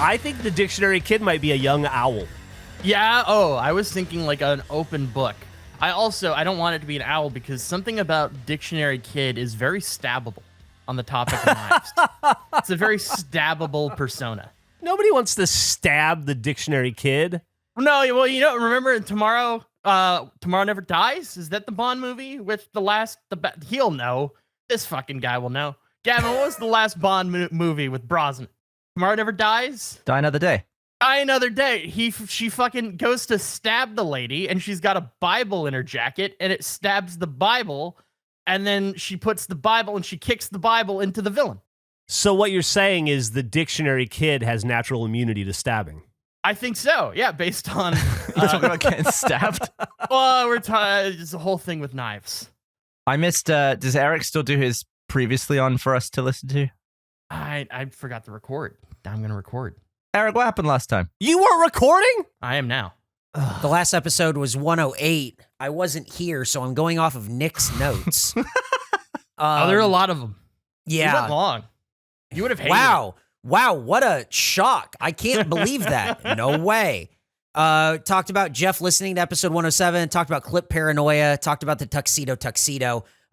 I think the dictionary kid might be a young owl. Yeah, I was thinking like an open book. I don't want it to be an owl because something about dictionary kid is very stabbable on the topic of knives. It's a very stabbable persona. Nobody wants to stab the dictionary kid. No, well, remember Tomorrow Never Dies? Is that the Bond movie with he'll know. This fucking guy will know. Gavin, what was the last Bond movie with Brosnan? Tomorrow Never Dies? Die Another Day. Die Another Day. She fucking goes to stab the lady, and she's got a Bible in her jacket, and it stabs the Bible, and then she puts the Bible, and she kicks the Bible into the villain. So what you're saying is the dictionary kid has natural immunity to stabbing. I think so. Yeah, based on You're talking about getting stabbed. Well, it's a whole thing with knives. I missed. Does Eric still do his previously on for us to listen to? I forgot to record. I'm gonna record. Eric, what happened last time? You were recording? I am now. The last episode was 108. I wasn't here, so I'm going off of Nick's notes. There are a lot of them. Yeah. You went long. You would have hated Wow, what a shock. I can't believe that. No way. Talked about Geoff listening to episode 107, talked about clip paranoia, talked about the tuxedo,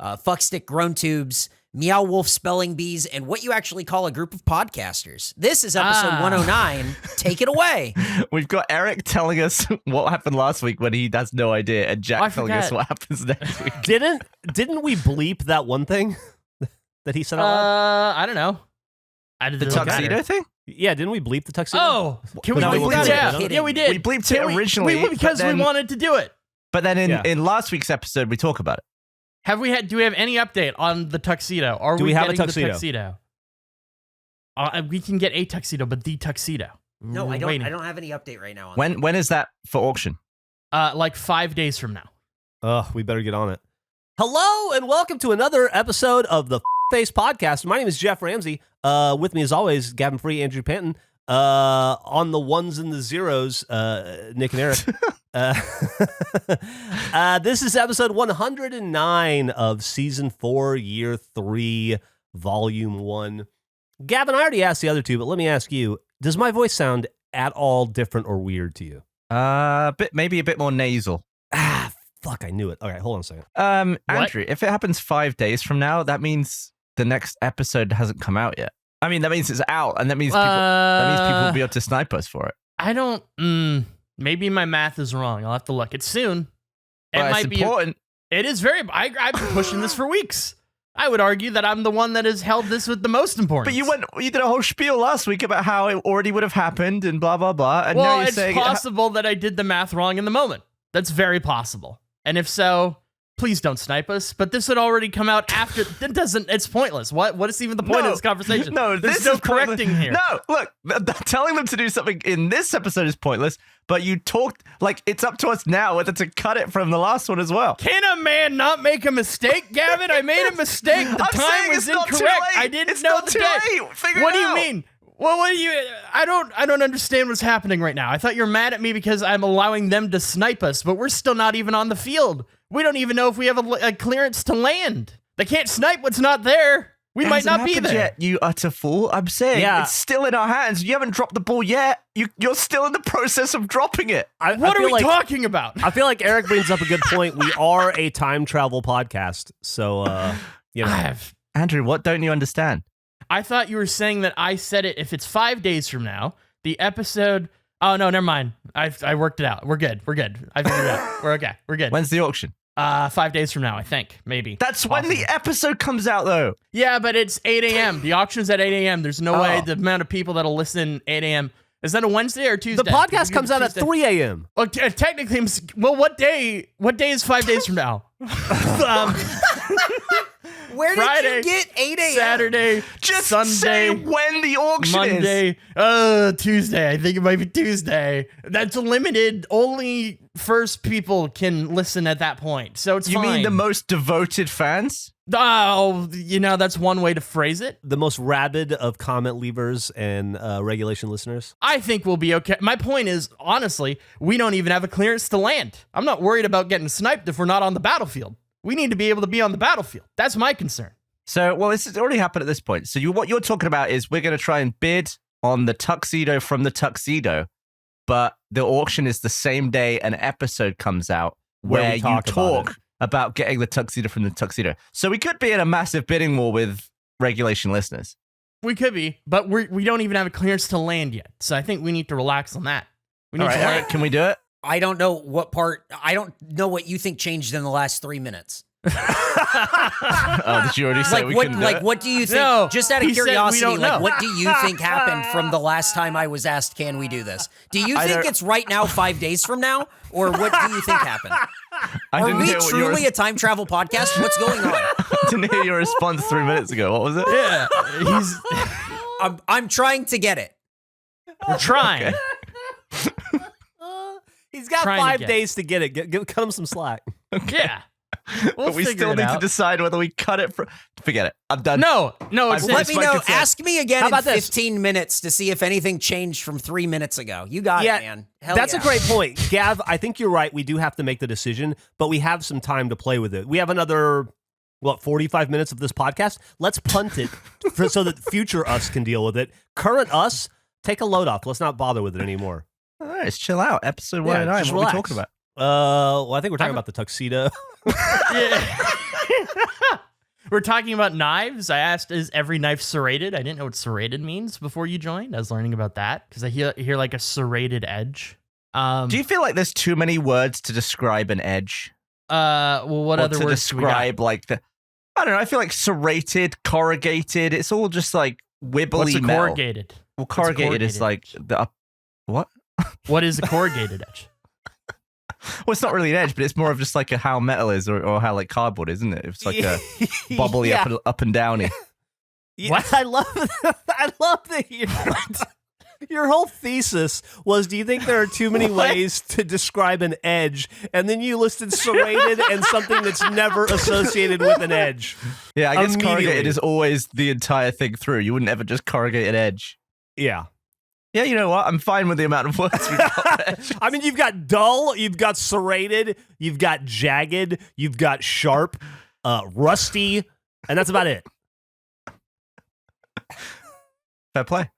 fuckstick grown tubes, meow wolf spelling bees, and what you actually call a group of podcasters. This is episode 109. Take it away. We've got Eric telling us what happened last week when he has no idea, and Jack telling us what happens next week. Didn't we bleep that one thing that he said out loud? I don't know. The tuxedo thing? Yeah, didn't we bleep the tuxedo? Oh, can we No, bleep we that didn't. out? Yeah, we did. We bleeped it originally because we wanted to do it. But then in last week's episode, we talk about it. Do we have any update on the tuxedo? Do we have a getting tuxedo? The tuxedo? We can get a tuxedo, but the tuxedo. No, I don't. Waiting. I don't have any update right now. When is that for auction? Like 5 days from now. We better get on it. Hello and welcome to another episode of the KFace podcast. My name is Jeff Ramsey. With me as always, Gavin Free, Andrew Panton. On the ones and the zeros, Nick and Eric. This is episode 109 of season 4, year 3, volume 1. Gavin, I already asked the other two, but let me ask you, does my voice sound at all different or weird to you? Maybe a bit more nasal. Fuck, I knew it. All right, hold on a second. Andrew, if it happens 5 days from now, that means the next episode hasn't come out yet. I mean, that means it's out, and that means people will be able to snipe us for it. I don't. Maybe my math is wrong. I'll have to look. It's soon. But it's important. It is very. I've been pushing this for weeks. I would argue that I'm the one that has held this with the most importance. But you did a whole spiel last week about how it already would have happened and blah blah blah. And well, now you're it's saying possible that I did the math wrong in the moment. That's very possible. And if so, please don't snipe us. But this had already come out after. It doesn't. It's pointless. What is even the point of this conversation? No, there's no correcting here. No, look, telling them to do something in this episode is pointless. But you talked like it's up to us now whether to cut it from the last one as well. Can a man not make a mistake, Gavin? I made a mistake. The time was incorrect. I didn't know the day. What do you mean? Well, what do you? I don't understand what's happening right now. I thought you're mad at me because I'm allowing them to snipe us, but we're still not even on the field. We don't even know if we have a clearance to land. They can't snipe what's not there. We might not be there. Yet, you utter fool. I'm saying it's still in our hands. You haven't dropped the ball yet. You're still in the process of dropping it. What are we talking about? I feel like Eric brings up a good point. We are a time travel podcast, so Andrew, what don't you understand? I thought you were saying that I said it. If it's 5 days from now, the episode. Oh no, never mind. I worked it out. We're good. I figured it out. We're okay. We're good. When's the auction? 5 days from now, I think. Maybe. That's when the episode comes out, though. Yeah, but it's 8 a.m. The auction's at 8 a.m. There's no way the amount of people that'll listen 8 a.m. Is that a Wednesday or Tuesday? The podcast comes out at 3 a.m. Well, technically, well, what day is 5 days from now? Where Friday, did you get 8 a.m.? Saturday, just Sunday, say when the auction Monday, Tuesday. I think it might be Tuesday. That's limited. Only first people can listen at that point. So it's fine. You mean the most devoted fans? Oh, that's one way to phrase it. The most rabid of comment leavers and regulation listeners. I think we'll be okay. My point is, honestly, we don't even have a clearance to land. I'm not worried about getting sniped if we're not on the battlefield. We need to be able to be on the battlefield. That's my concern. So, this has already happened at this point. So what you're talking about is we're going to try and bid on the tuxedo from the tuxedo, but the auction is the same day an episode comes out where you talk about getting the tuxedo from the tuxedo. So we could be in a massive bidding war with regulation listeners. We could be, but we don't even have a clearance to land yet. So I think we need to relax on that. We need All right, can we do it? I don't know what part. I don't know what you think changed in the last 3 minutes. Oh, did you already say we couldn't do it? What do you think? No, just out of he said we curiosity, don't know. what do you think happened from the last time I was asked, can we do this? Do you think it's right now, 5 days from now? Or what do you think happened? Are we truly a time travel podcast? What's going on? I didn't hear your response 3 minutes ago. What was it? Yeah, I'm trying to get it. we're trying. He's got Trying to 5 get days to get it. Cut him some slack. Yeah. But we still need to decide whether we cut it from... Forget it. I'm done. No, it's Let me know. Ask me again in about this? 15 minutes to see if anything changed from 3 minutes ago. You got it, man. Hell That's yeah. a great point. Gav, I think you're right. We do have to make the decision, but we have some time to play with it. We have another, 45 minutes of this podcast? Let's punt it so that future us can deal with it. Current us, take a load off. Let's not bother with it anymore. All right, let's chill out. Episode 109. just What are we relax. talking about? I think we're talking about the tuxedo. Yeah. We're talking about knives. I asked, is every knife serrated? I didn't know what serrated means before you joined. I was learning about that because I hear like a serrated edge. Do you feel like there's too many words to describe an edge? Well, what Or other to words do we got? describe like the... I don't know. I feel like serrated, corrugated. It's all just like wibbly What's a metal. corrugated? Well, corrugated is like the up... What? What is a corrugated edge? Well, it's not really an edge, but it's more of just like how metal is or how like cardboard, isn't it? It's like a bubbly Yeah. up and downy. Yeah, What? I love that your whole thesis was, do you think there are too many ways to describe an edge? And then you listed serrated and something that's never associated with an edge. Yeah, I guess Immediately. corrugated is always the entire thing through. You wouldn't ever just corrugate an edge. Yeah. Yeah, you know what? I'm fine with the amount of words we've got. I mean, you've got dull, you've got serrated, you've got jagged, you've got sharp, rusty, and that's about it. Fair play.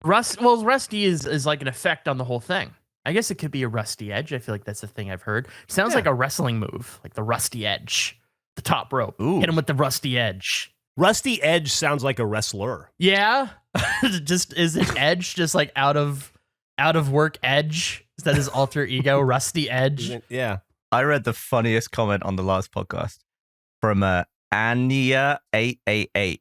Rusty is like an effect on the whole thing. I guess it could be a rusty edge. I feel like that's the thing I've heard. Sounds like a wrestling move, like the rusty edge, the top rope. Ooh. Hit him with the rusty edge. Rusty edge sounds like a wrestler. Yeah, just is it edge? Just like out of work edge? Is that his alter ego, Rusty Edge? Yeah. I read the funniest comment on the last podcast from Ania888.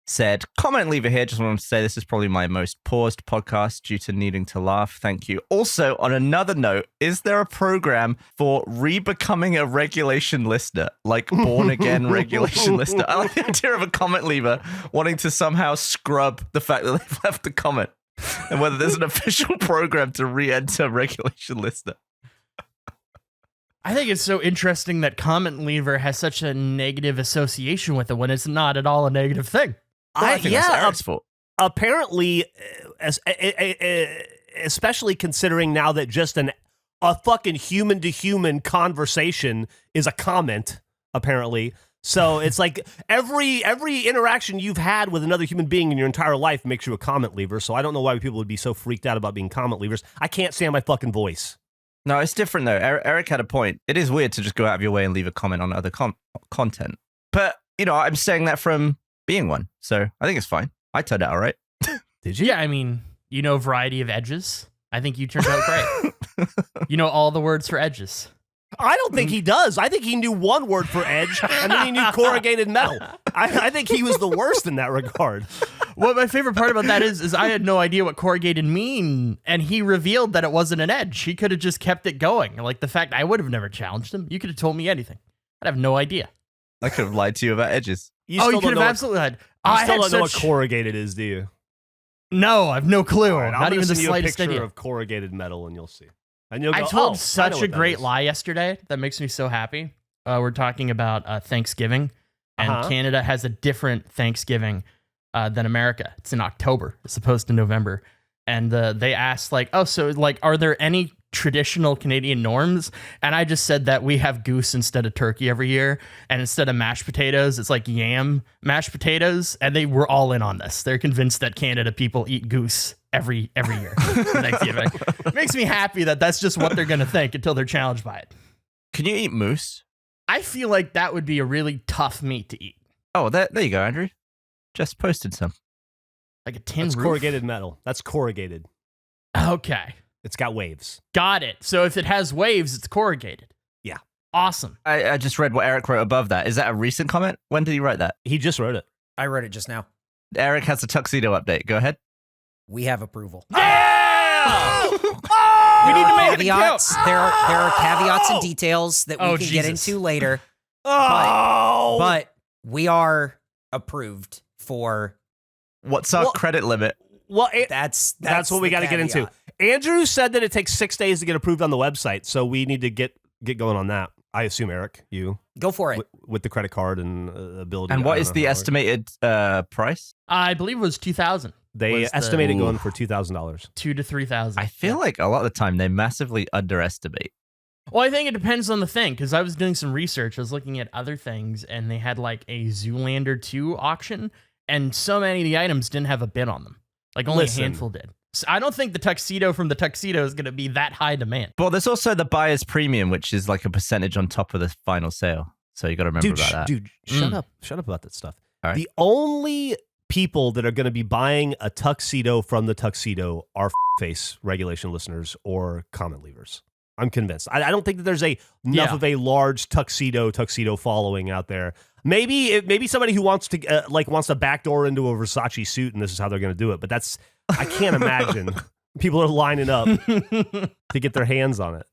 Said, comment leaver here. Just wanted to say this is probably my most paused podcast due to needing to laugh. Thank you. Also, on another note, is there a program for re-becoming a regulation listener? Like born again regulation listener? I like the idea of a comment leaver wanting to somehow scrub the fact that they've left a comment and whether there's an official program to re-enter regulation listener. I think it's so interesting that comment leaver has such a negative association with it when it's not at all a negative thing. I think that's Eric's fault. Apparently, especially considering now that just a fucking human to human conversation is a comment, apparently. So it's like every interaction you've had with another human being in your entire life makes you a comment leaver. So I don't know why people would be so freaked out about being comment leavers. I can't stand my fucking voice. No, it's different though. Eric had a point. It is weird to just go out of your way and leave a comment on other content. But, you know, I'm saying that from being one. So I think it's fine. I turned out all right. Did you? Yeah, I mean, you know, variety of edges. I think you turned out great. You know all the words for edges. I don't think he does. I think he knew one word for edge, and then he knew corrugated metal. I think he was the worst in that regard. What my favorite part about that is I had no idea what corrugated mean, and he revealed that it wasn't an edge. He could have just kept it going. Like the fact I would have never challenged him. You could have told me anything. I'd have no idea. I could have lied to you about edges. You could have absolutely lied. You still don't know what corrugated is, do you? No, I have no clue. All right, Not even the send you slightest a picture idea. of corrugated metal, and you'll see. And you'll go, I told I such know a what that great is. lie yesterday that makes me so happy. We're talking about Thanksgiving, and Canada has a different Thanksgiving than America. It's in October as opposed to November. And they asked, like, oh, so, like, are there any traditional Canadian norms? And I just said that we have goose instead of turkey every year. And instead of mashed potatoes, it's like yam mashed potatoes. And they were all in on this. They're convinced that Canada people eat goose every year. Thanksgiving. It makes me happy that that's just what they're going to think until they're challenged by it. Can you eat moose? I feel like that would be a really tough meat to eat. Oh, there you go, Andrew. Just posted some. Like a tin That's roof? corrugated metal. That's corrugated. Okay. It's got waves. Got it. So if it has waves, it's corrugated. Yeah. Awesome. I just read what Eric wrote above that. Is that a recent comment? When did he write that? He just wrote it. I wrote it just now. Eric has a tuxedo update. Go ahead. We have approval. Yeah! We need to make it Caveats. There are caveats and details that we can get Jesus. into later. Oh! But we are approved for. What's our credit limit? Well, That's what we got to get into. Andrew said that it takes 6 days to get approved on the website, so we need to get going on that. I assume, Eric, you Go for it. with the credit card and ability. And I what don't is know the how it estimated price? I believe it was 2,000. They was the- estimated going for $2,000. 2 to 3,000. I feel like a lot of the time they massively underestimate. Well, I think it depends on the thing, because I was doing some research. I was looking at other things, and they had like a Zoolander 2 auction, and so many of the items didn't have a bid on them. Like only a handful did. So I don't think the tuxedo from the tuxedo is going to be that high demand. Well, there's also the buyer's premium, which is like a percentage on top of the final sale. So you got to remember about that. Dude, shut up about that stuff. All right. The only people that are going to be buying a tuxedo from the tuxedo are face regulation listeners or comment leavers. I'm convinced. I don't think that there's enough of a large tuxedo following out there. Maybe somebody who wants to backdoor into a Versace suit, and this is how they're going to do it. But I can't imagine people are lining up to get their hands on it.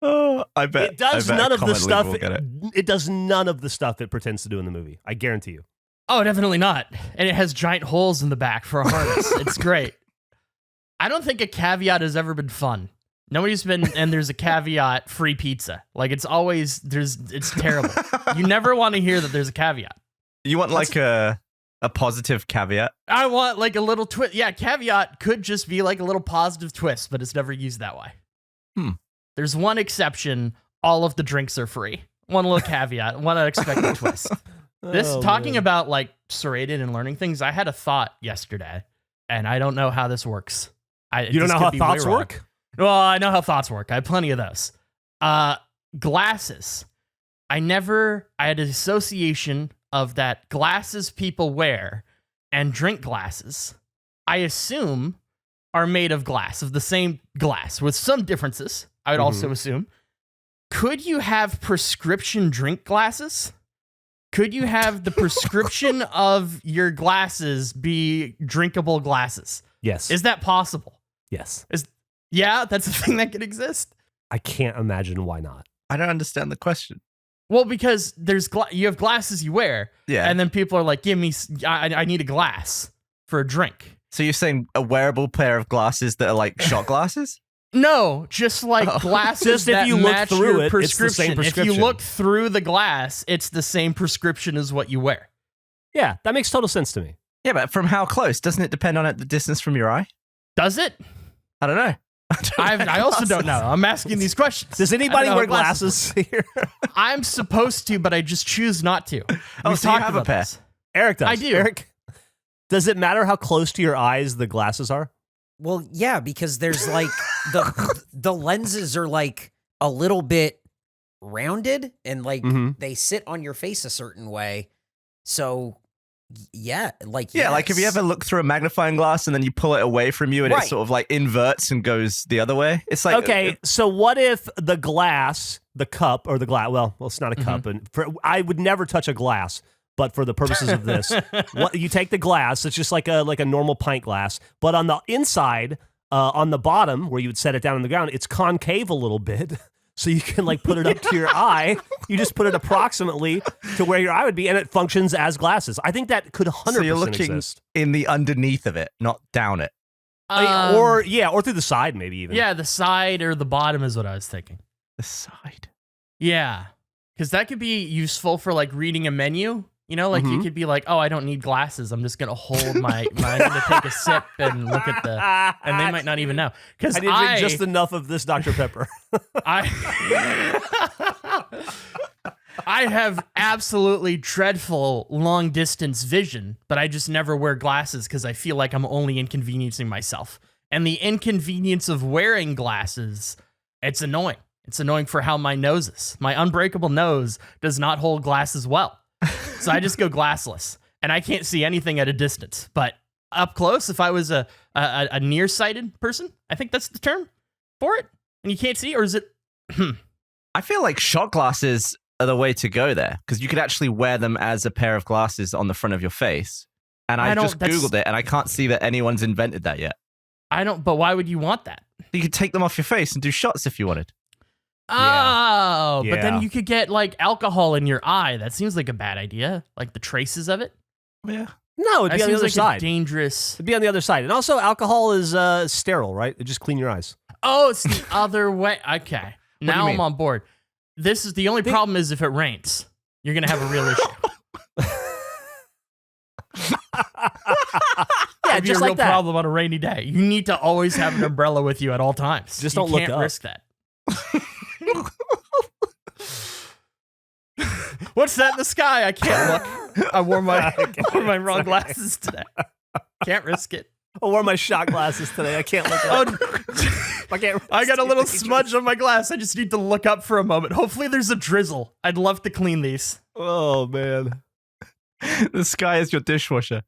Oh, I bet It does none of the stuff. It. It does none of the stuff it pretends to do in the movie. I guarantee you. Oh, definitely not. And it has giant holes in the back for a harness. It's great. I don't think a caveat has ever been fun. Nobody's been, and there's a caveat, free pizza. Like it's terrible. You never want to hear that there's a caveat. You want like a positive caveat? I want like a little twist. Yeah, caveat could just be like a little positive twist, but it's never used that way. There's one exception. All of the drinks are free. One little caveat, one unexpected twist. Talking about like serrated and learning things, I had a thought yesterday, and I don't know how this works. You don't know how thoughts work? Well, I know how thoughts work. I have plenty of those. Glasses. I had an association of that glasses people wear and drink glasses, I assume, are made of glass, of the same glass, with some differences, I would also assume. Could you have prescription drink glasses? Could you have the prescription of your glasses be drinkable glasses? Yes. Is that possible? Yes. Yeah, that's a thing that could exist. I can't imagine why not. I don't understand the question. Well, because you have glasses you wear, and then people are like, "Give me, I need a glass for a drink." So you're saying a wearable pair of glasses that are like shot glasses? No, just like glasses Just if that you look match through your it, it's the same If prescription. you look through the glass, it's the same prescription as what you wear. Yeah, that makes total sense to me. Yeah, but from how close? Doesn't it depend on the distance from your eye? Does it? I don't know. I also don't know. I'm asking these questions. Does anybody wear glasses here? I'm supposed to, but I just choose not to. Oh, We've so you talked have a about pair. this. Eric does. I do. Eric, does it matter how close to your eyes the glasses are? Well, yeah, because there's like the lenses are like a little bit rounded and like they sit on your face a certain way. So yeah, like like if you ever look through a magnifying glass and then you pull it away from you and it sort of like inverts and goes the other way. It's like okay. So what if the glass, the cup, or the glass? Well, it's not a cup, and I would never touch a glass. But for the purposes of this, you take the glass. It's just like a normal pint glass, but on the inside, on the bottom where you would set it down on the ground, it's concave a little bit, so you can like put it up to your eye. You just put it approximately to where your eye would be, and it functions as glasses. I think that could 100% so you're looking exist. in the underneath of it, not down it. Or through the side, maybe even. Yeah, the side or the bottom is what I was thinking. The side. Yeah, because that could be useful for like reading a menu. You know, like you could be like, oh, I don't need glasses. I'm just going to hold I'm going to take a sip and look at and they might not even know. Because I didn't drink just enough of this Dr. Pepper. I have absolutely dreadful long distance vision, but I just never wear glasses because I feel like I'm only inconveniencing myself. And the inconvenience of wearing glasses, it's annoying. It's annoying for how my nose is. My unbreakable nose does not hold glasses well. So I just go glassless. And I can't see anything at a distance. But up close, if I was a nearsighted person, I think that's the term for it. And you can't see, or is it... I feel like shot glasses are the way to go there, because you could actually wear them as a pair of glasses on the front of your face. And I just Googled it, and I can't see that anyone's invented that yet. But why would you want that? You could take them off your face and do shots if you wanted. Oh, Yeah. But then you could get like alcohol in your eye. That seems like a bad idea. Like the traces of it. Yeah. No, it'd That be on the seems other like side. dangerous. It'd be on the other side. And also, alcohol is sterile, right? It just clean your eyes. Oh, it's the other way. Okay. do Now you I'm mean? on board. This is the only problem is if it rains, you're going to have a real issue. Yeah, It'd be just a real like that. problem on a rainy day. You need to always have an umbrella with you at all times. Just You don't look can't up. risk that. What's that in the sky? I can't look. I wore my wrong glasses today. Can't risk it. I wore my shot glasses today. I can't look Oh, up. I got a little smudge on my glass. I just need to look up for a moment. Hopefully there's a drizzle. I'd love to clean these. Oh, man. The sky is your dishwasher.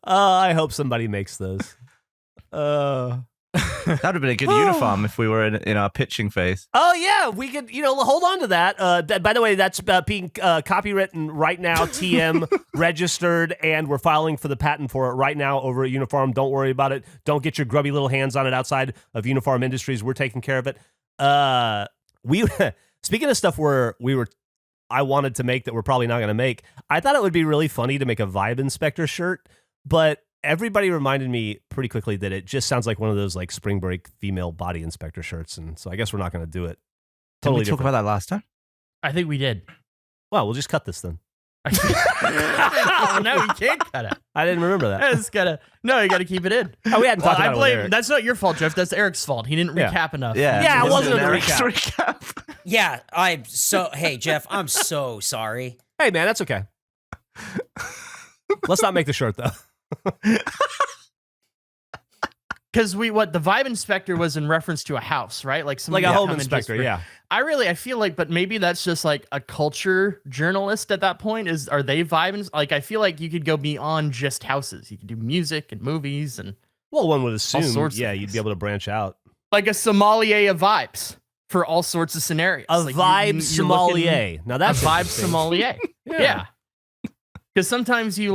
I hope somebody makes those. That would have been a good uniform if we were in our pitching phase. Oh, yeah, we could, hold on to that. By the way, that's being copywritten right now, TM registered, and we're filing for the patent for it right now over at Uniform. Don't worry about it. Don't get your grubby little hands on it outside of Uniform Industries. We're taking care of it. Speaking of stuff I wanted to make that we're probably not going to make, I thought it would be really funny to make a Vibe Inspector shirt, but everybody reminded me pretty quickly that it just sounds like one of those like spring break female body inspector shirts, and so I guess we're not going to do it. Did we talk different. about that last time? I think we did. Well, we'll just cut this then. Oh, no, you can't cut it. I didn't remember that. You gotta keep it in. Oh, we hadn't talked about it with Eric. That's not your fault, Jeff. That's Eric's fault. He didn't Yeah. recap enough. Yeah, it This wasn't is a Eric's recap. Yeah, hey, Jeff, I'm so sorry. Hey, man, that's okay. Let's not make the shirt, though. Because the Vibe Inspector was in reference to a house, right? Like Like a home come and inspector, just- yeah. I feel like, but maybe that's just like a culture journalist at that point. Are they vibing? Like, I feel like you could go beyond just houses. You could do music and movies and Well, one would assume, sorts of yeah, you'd things. be able to branch out. like a sommelier of vibes for all sorts of scenarios. A Like, vibe you're sommelier. Now looking- that's a vibe interesting. sommelier. Yeah. Because sometimes you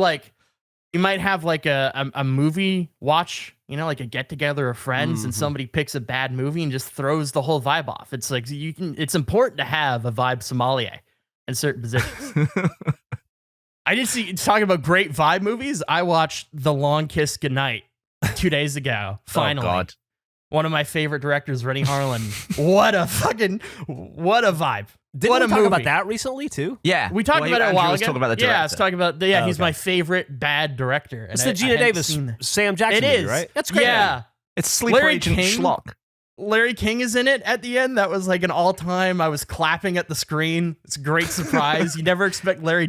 might have like a movie watch, like a get together of friends, and somebody picks a bad movie and just throws the whole vibe off. It's like it's important to have a vibe sommelier in certain positions. I did talking about great vibe movies. I watched The Long Kiss Goodnight 2 days ago. Finally. Oh, God. One of my favorite directors, Rennie Harlan. What a vibe. Didn't what we a talk movie. about that recently, too? Yeah. We talked about it a while ago. Talking about the Yeah, I was director. talking about Oh, he's okay. my favorite bad director. And It's I- the I Gina hadn't Davis, seen that. Sam Jackson It movie, is, right? That's great. Yeah. It's Sleeper Larry Agent King? Schlock. Larry King is in it at the end. That was like an all-time. I was clapping at the screen. It's a great surprise. You never expect Larry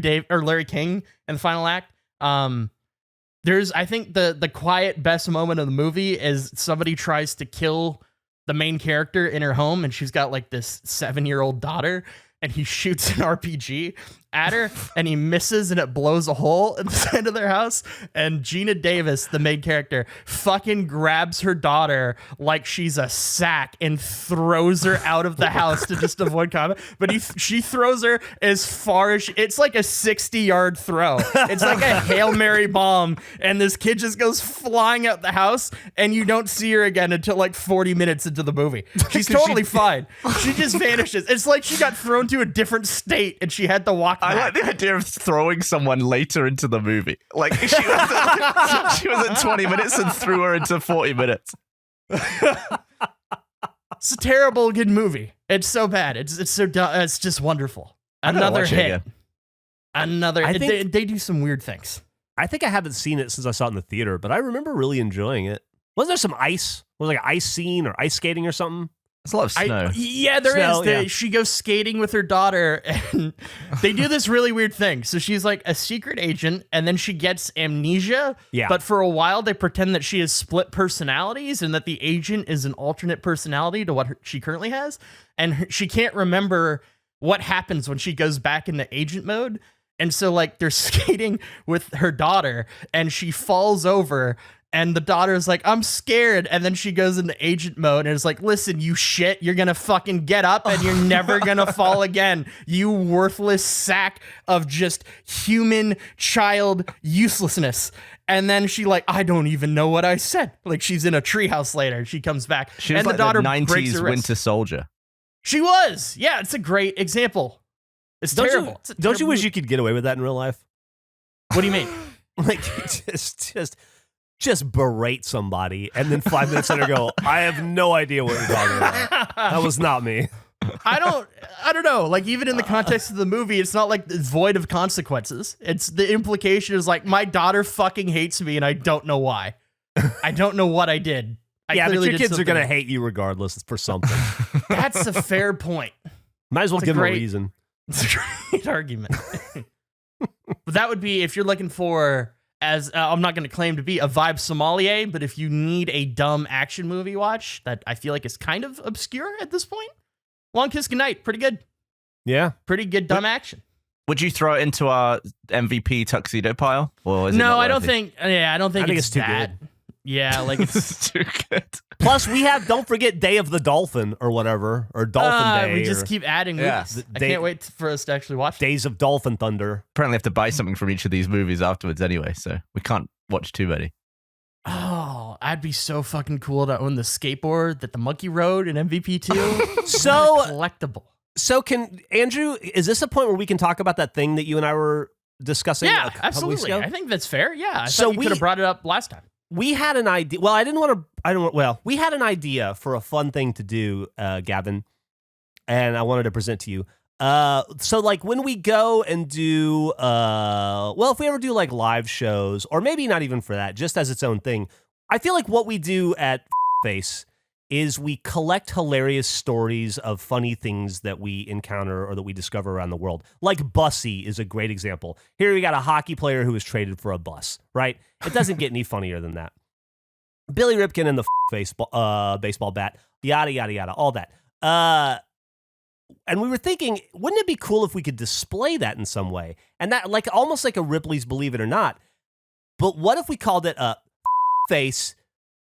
King in the final act. I think the quiet best moment of the movie is somebody tries to kill the main character in her home, and she's got like this 7-year-old daughter, and he shoots an RPG at her, and he misses, and it blows a hole in the side of their house. And Gina Davis, the main character, fucking grabs her daughter like she's a sack and throws her out of the house to just avoid combat. But she throws her as far as it's like a 60-yard throw. It's like a Hail Mary bomb, and this kid just goes flying out the house, and you don't see her again until like 40 minutes into the movie. She's totally fine. She just vanishes. It's like she got thrown to a different state, and she had to walk I back. like the idea of throwing someone later into the movie. Like she was at 20 minutes and threw her into 40 minutes. It's a terrible good movie. It's so bad. It's so dumb. It's just wonderful. I gotta Another watch it hit. again. Another. I think- They do some weird things. I think I haven't seen it since I saw it in the theater, but I remember really enjoying it. Wasn't there some ice? Was it like an ice scene or ice skating or something? There's a lot of snow. There is. She goes skating with her daughter, and they do this really weird thing. So she's like a secret agent, and then she gets amnesia. Yeah. But for a while, they pretend that she has split personalities and that the agent is an alternate personality to what she currently has. And she can't remember what happens when she goes back into agent mode. And so, like, they're skating with her daughter, and she falls over. And the daughter's like, I'm scared. And then she goes into agent mode and is like, listen, you shit, you're going to fucking get up and you're never going to fall again. You worthless sack of just human child uselessness. And then she like, I don't even know what I said. Like, she's in a treehouse later. She comes back. She was and like the daughter the 90s breaks her wrist. Winter Soldier. She was. Yeah, it's a great example. It's terrible. Don't you wish you could get away with that in real life? What do you mean? Like, just berate somebody and then 5 minutes later go, I have no idea what you're talking about. That was not me. I don't know. Like, even in the context of the movie, it's not like it's void of consequences. It's the implication is like, my daughter fucking hates me and I don't know why. I don't know what I did. But your kids are going to hate you regardless for something. That's a fair point. Might as well give them a reason. It's a great argument. But that would be if you're looking for, as I'm not going to claim to be a vibe sommelier, but if you need a dumb action movie watch that I feel like is kind of obscure at this point, Long Kiss Goodnight, pretty good. Yeah. Pretty good dumb action. Would you throw it into our MVP tuxedo pile? Or is no, I don't think. Yeah, I don't think it's too that good. Yeah, like it's too good. Plus, we have, don't forget Day of the Dolphin or whatever, or Dolphin Day. We just keep adding movies. I can't wait for us to actually watch Days of Dolphin Thunder. Apparently, I have to buy something from each of these movies afterwards anyway, so we can't watch too many. Oh, I'd be so fucking cool to own the skateboard that the monkey rode in MVP 2. So collectible. So can Andrew? Is this a point where we can talk about that thing that you and I were discussing? Yeah, absolutely. I think that's fair. Yeah, I so thought you could have brought it up last time. We had an idea. Well, we had an idea for a fun thing to do, Gavin, and I wanted to present to you. So like when we go and do, if we ever do like live shows, or maybe not even for that, just as its own thing, I feel like what we do at KFace is we collect hilarious stories of funny things that we encounter or that we discover around the world. Like Bussy is a great example. Here we got a hockey player who was traded for a bus, right? It doesn't get any funnier than that. Billy Ripken and the baseball bat, yada, yada, yada, all that. And we were thinking, wouldn't it be cool if we could display that in some way? And that, like, almost like a Ripley's Believe It or Not. But what if we called it a face,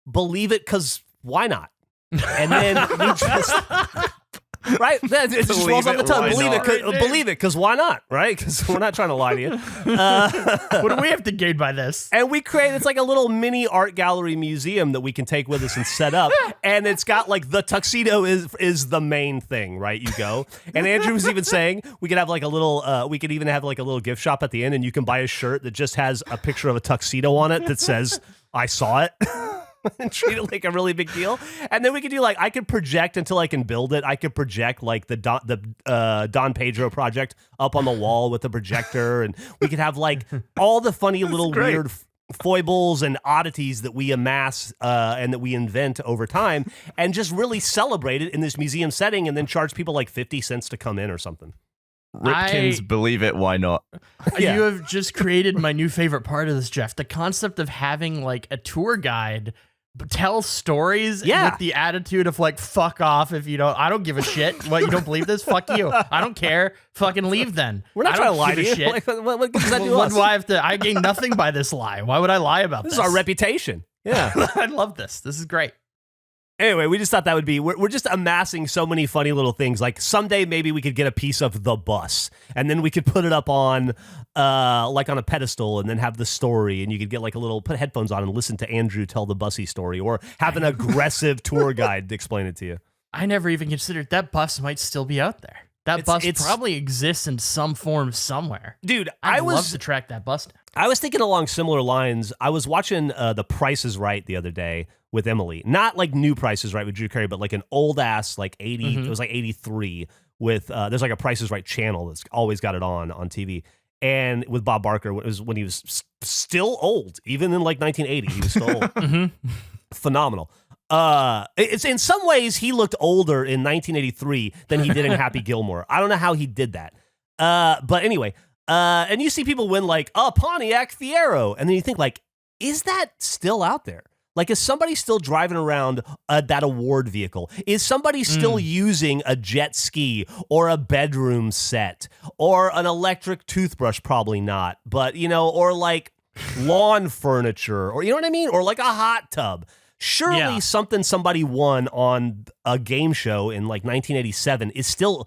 believe it, because why not? And then we just, right? It just rolls off the tongue. Believe it, because why not? Right? Because we're not trying to lie to you. What do we have to gain by this? And we create, it's like a little mini art gallery museum that we can take with us and set up. And it's got like the tuxedo is the main thing, right? You go. And Andrew was even saying we could have like a little, we could even have like a little gift shop at the end, and you can buy a shirt that just has a picture of a tuxedo on it that says, I saw it. And treat it like a really big deal. And then we could do like, I could project until I can build it. I could project like the Don Pedro project up on the wall with the projector. And we could have like all the funny little weird foibles and oddities that we amass and that we invent over time, and just really celebrate it in this museum setting, and then charge people like 50 cents to come in or something. Ripkins, believe it, why not? Yeah. You have just created my new favorite part of this, Geoff. The concept of having like a tour guide tell stories with the attitude of like, fuck off if you don't, I don't give a shit. What, you don't believe this? Fuck you. I don't care. Fucking leave then. We're not trying to lie to you. Shit. Like, what does that do us? Why have to, I gain nothing by this lie. Why would I lie about this? This is our reputation. Yeah. I love this. This is great. Anyway, we just thought that would be, we're just amassing so many funny little things. Like someday maybe we could get a piece of the bus, and then we could put it up on like on a pedestal, and then have the story, and you could get like a little, put headphones on and listen to Andrew tell the Bussy story, or have an aggressive tour guide explain it to you. I never even considered that bus might still be out there. That bus probably exists in some form somewhere. Dude, I'd love to track that bus down. I was thinking along similar lines. I was watching The Price is Right the other day with Emily. Not like new Price is Right with Drew Carey, but like an old ass, like 80, it was like 83 with, there's like a Price is Right channel that's always got it on TV. And with Bob Barker, it was when he was still old, even in like 1980, he was still old. Phenomenal. It's in some ways he looked older in 1983 than he did in Happy Gilmore. I don't know how he did that. But anyway, and you see people win like a Pontiac Fiero, and then you think like, is that still out there? Like, is somebody still driving around that award vehicle? Is somebody still using a jet ski or a bedroom set or an electric toothbrush? Probably not. But, you know, or like lawn furniture, or you know what I mean? Or like a hot tub. Surely something somebody won on a game show in like 1987 is still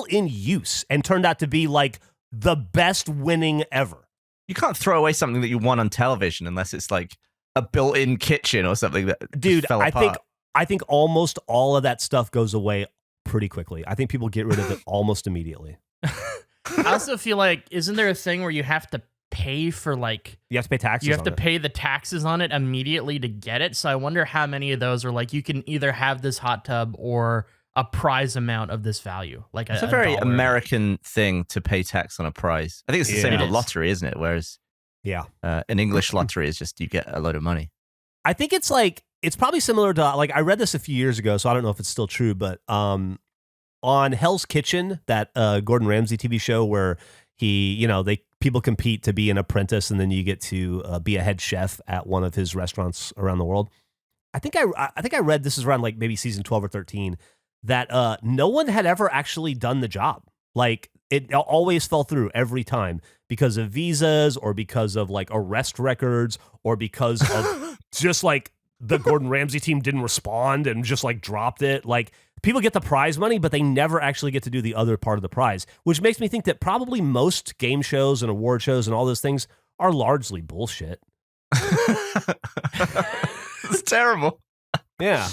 in use and turned out to be like the best winning ever. You can't throw away something that you won on television unless it's like a built-in kitchen or something that just fell apart. I think almost all of that stuff goes away pretty quickly. I think people get rid of it almost immediately. I also feel like, isn't there a thing where you have to pay for like... You have to pay taxes. You have to pay the taxes on it immediately to get it. So I wonder how many of those are like, you can either have this hot tub or a prize amount of this value. Like it's a very American thing to pay tax on a prize. I think it's the same with the lottery, isn't it? Whereas an English lottery is just you get a load of money. I think it's like, it's probably similar to, like, I read this a few years ago, so I don't know if it's still true, but on Hell's Kitchen, that Gordon Ramsay TV show where people compete to be an apprentice, and then you get to be a head chef at one of his restaurants around the world. I think I read, this is around like maybe season 12 or 13, that no one had ever actually done the job. Like, it always fell through every time because of visas or because of like arrest records or because of just like the Gordon Ramsay team didn't respond and just like dropped it. Like, people get the prize money, but they never actually get to do the other part of the prize, which makes me think that probably most game shows and award shows and all those things are largely bullshit. It's terrible. Yeah.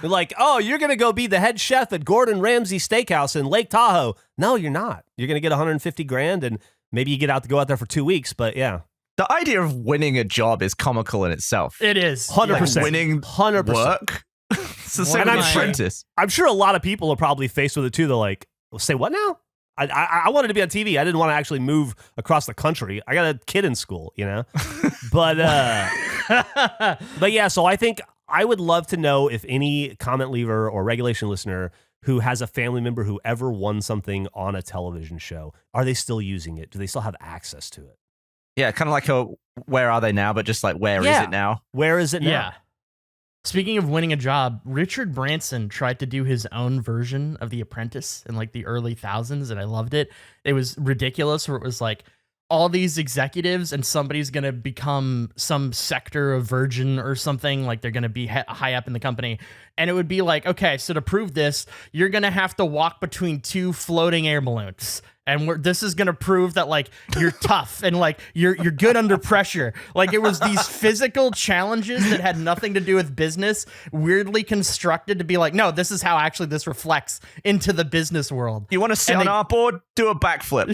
They're like, oh, you're going to go be the head chef at Gordon Ramsay Steakhouse in Lake Tahoe. No, you're not. You're going to get $150,000 and maybe you go out there for 2 weeks, but yeah. The idea of winning a job is comical in itself. It is. 100%. Like winning 100%. Work. It's the same with Apprentice. I'm sure a lot of people are probably faced with it too. They're like, say what now? I wanted to be on TV. I didn't want to actually move across the country. I got a kid in school, you know? But yeah, so I think I would love to know if any comment leaver or regulation listener who has a family member who ever won something on a television show, are they still using it? Do they still have access to it? Yeah, kind of like a where are they now, but just like where is it now? Where is it now? Yeah. Speaking of winning a job, Richard Branson tried to do his own version of The Apprentice in like the early thousands, and I loved it. It was ridiculous, where it was like all these executives and somebody's going to become some sector of Virgin or something, like they're going to be high up in the company. And it would be like, okay, so to prove this, you're going to have to walk between two floating air balloons. And this is going to prove that like you're tough and like you're good under pressure. Like, it was these physical challenges that had nothing to do with business, weirdly constructed to be like, no, this is how actually this reflects into the business world. You want to sit on our board? Do a backflip.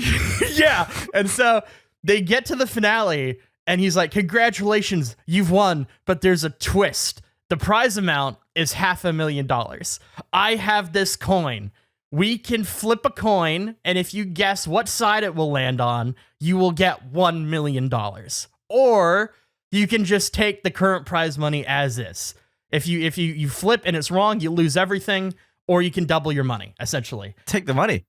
Yeah. And so they get to the finale and he's like, congratulations, you've won, but there's a twist. The prize amount is $500,000. I have this coin. We can flip a coin, and if you guess what side it will land on, you will get $1 million. Or you can just take the current prize money as is. If you flip and it's wrong, you lose everything, or you can double your money, essentially. Take the money.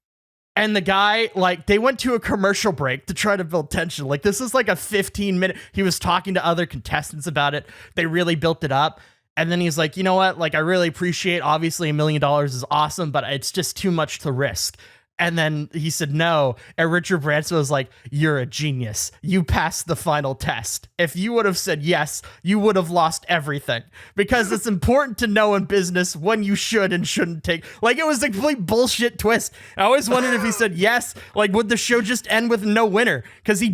And the guy, like, they went to a commercial break to try to build tension. Like, this is like a 15-minute... He was talking to other contestants about it. They really built it up. And then he's like, you know what? Like, I really appreciate, obviously $1 million is awesome, but it's just too much to risk. And then he said no. And Richard Branson was like, you're a genius. You passed the final test. If you would have said yes, you would have lost everything. Because it's important to know in business when you should and shouldn't take. Like, it was a complete bullshit twist. I always wondered if he said yes, like, would the show just end with no winner? Because he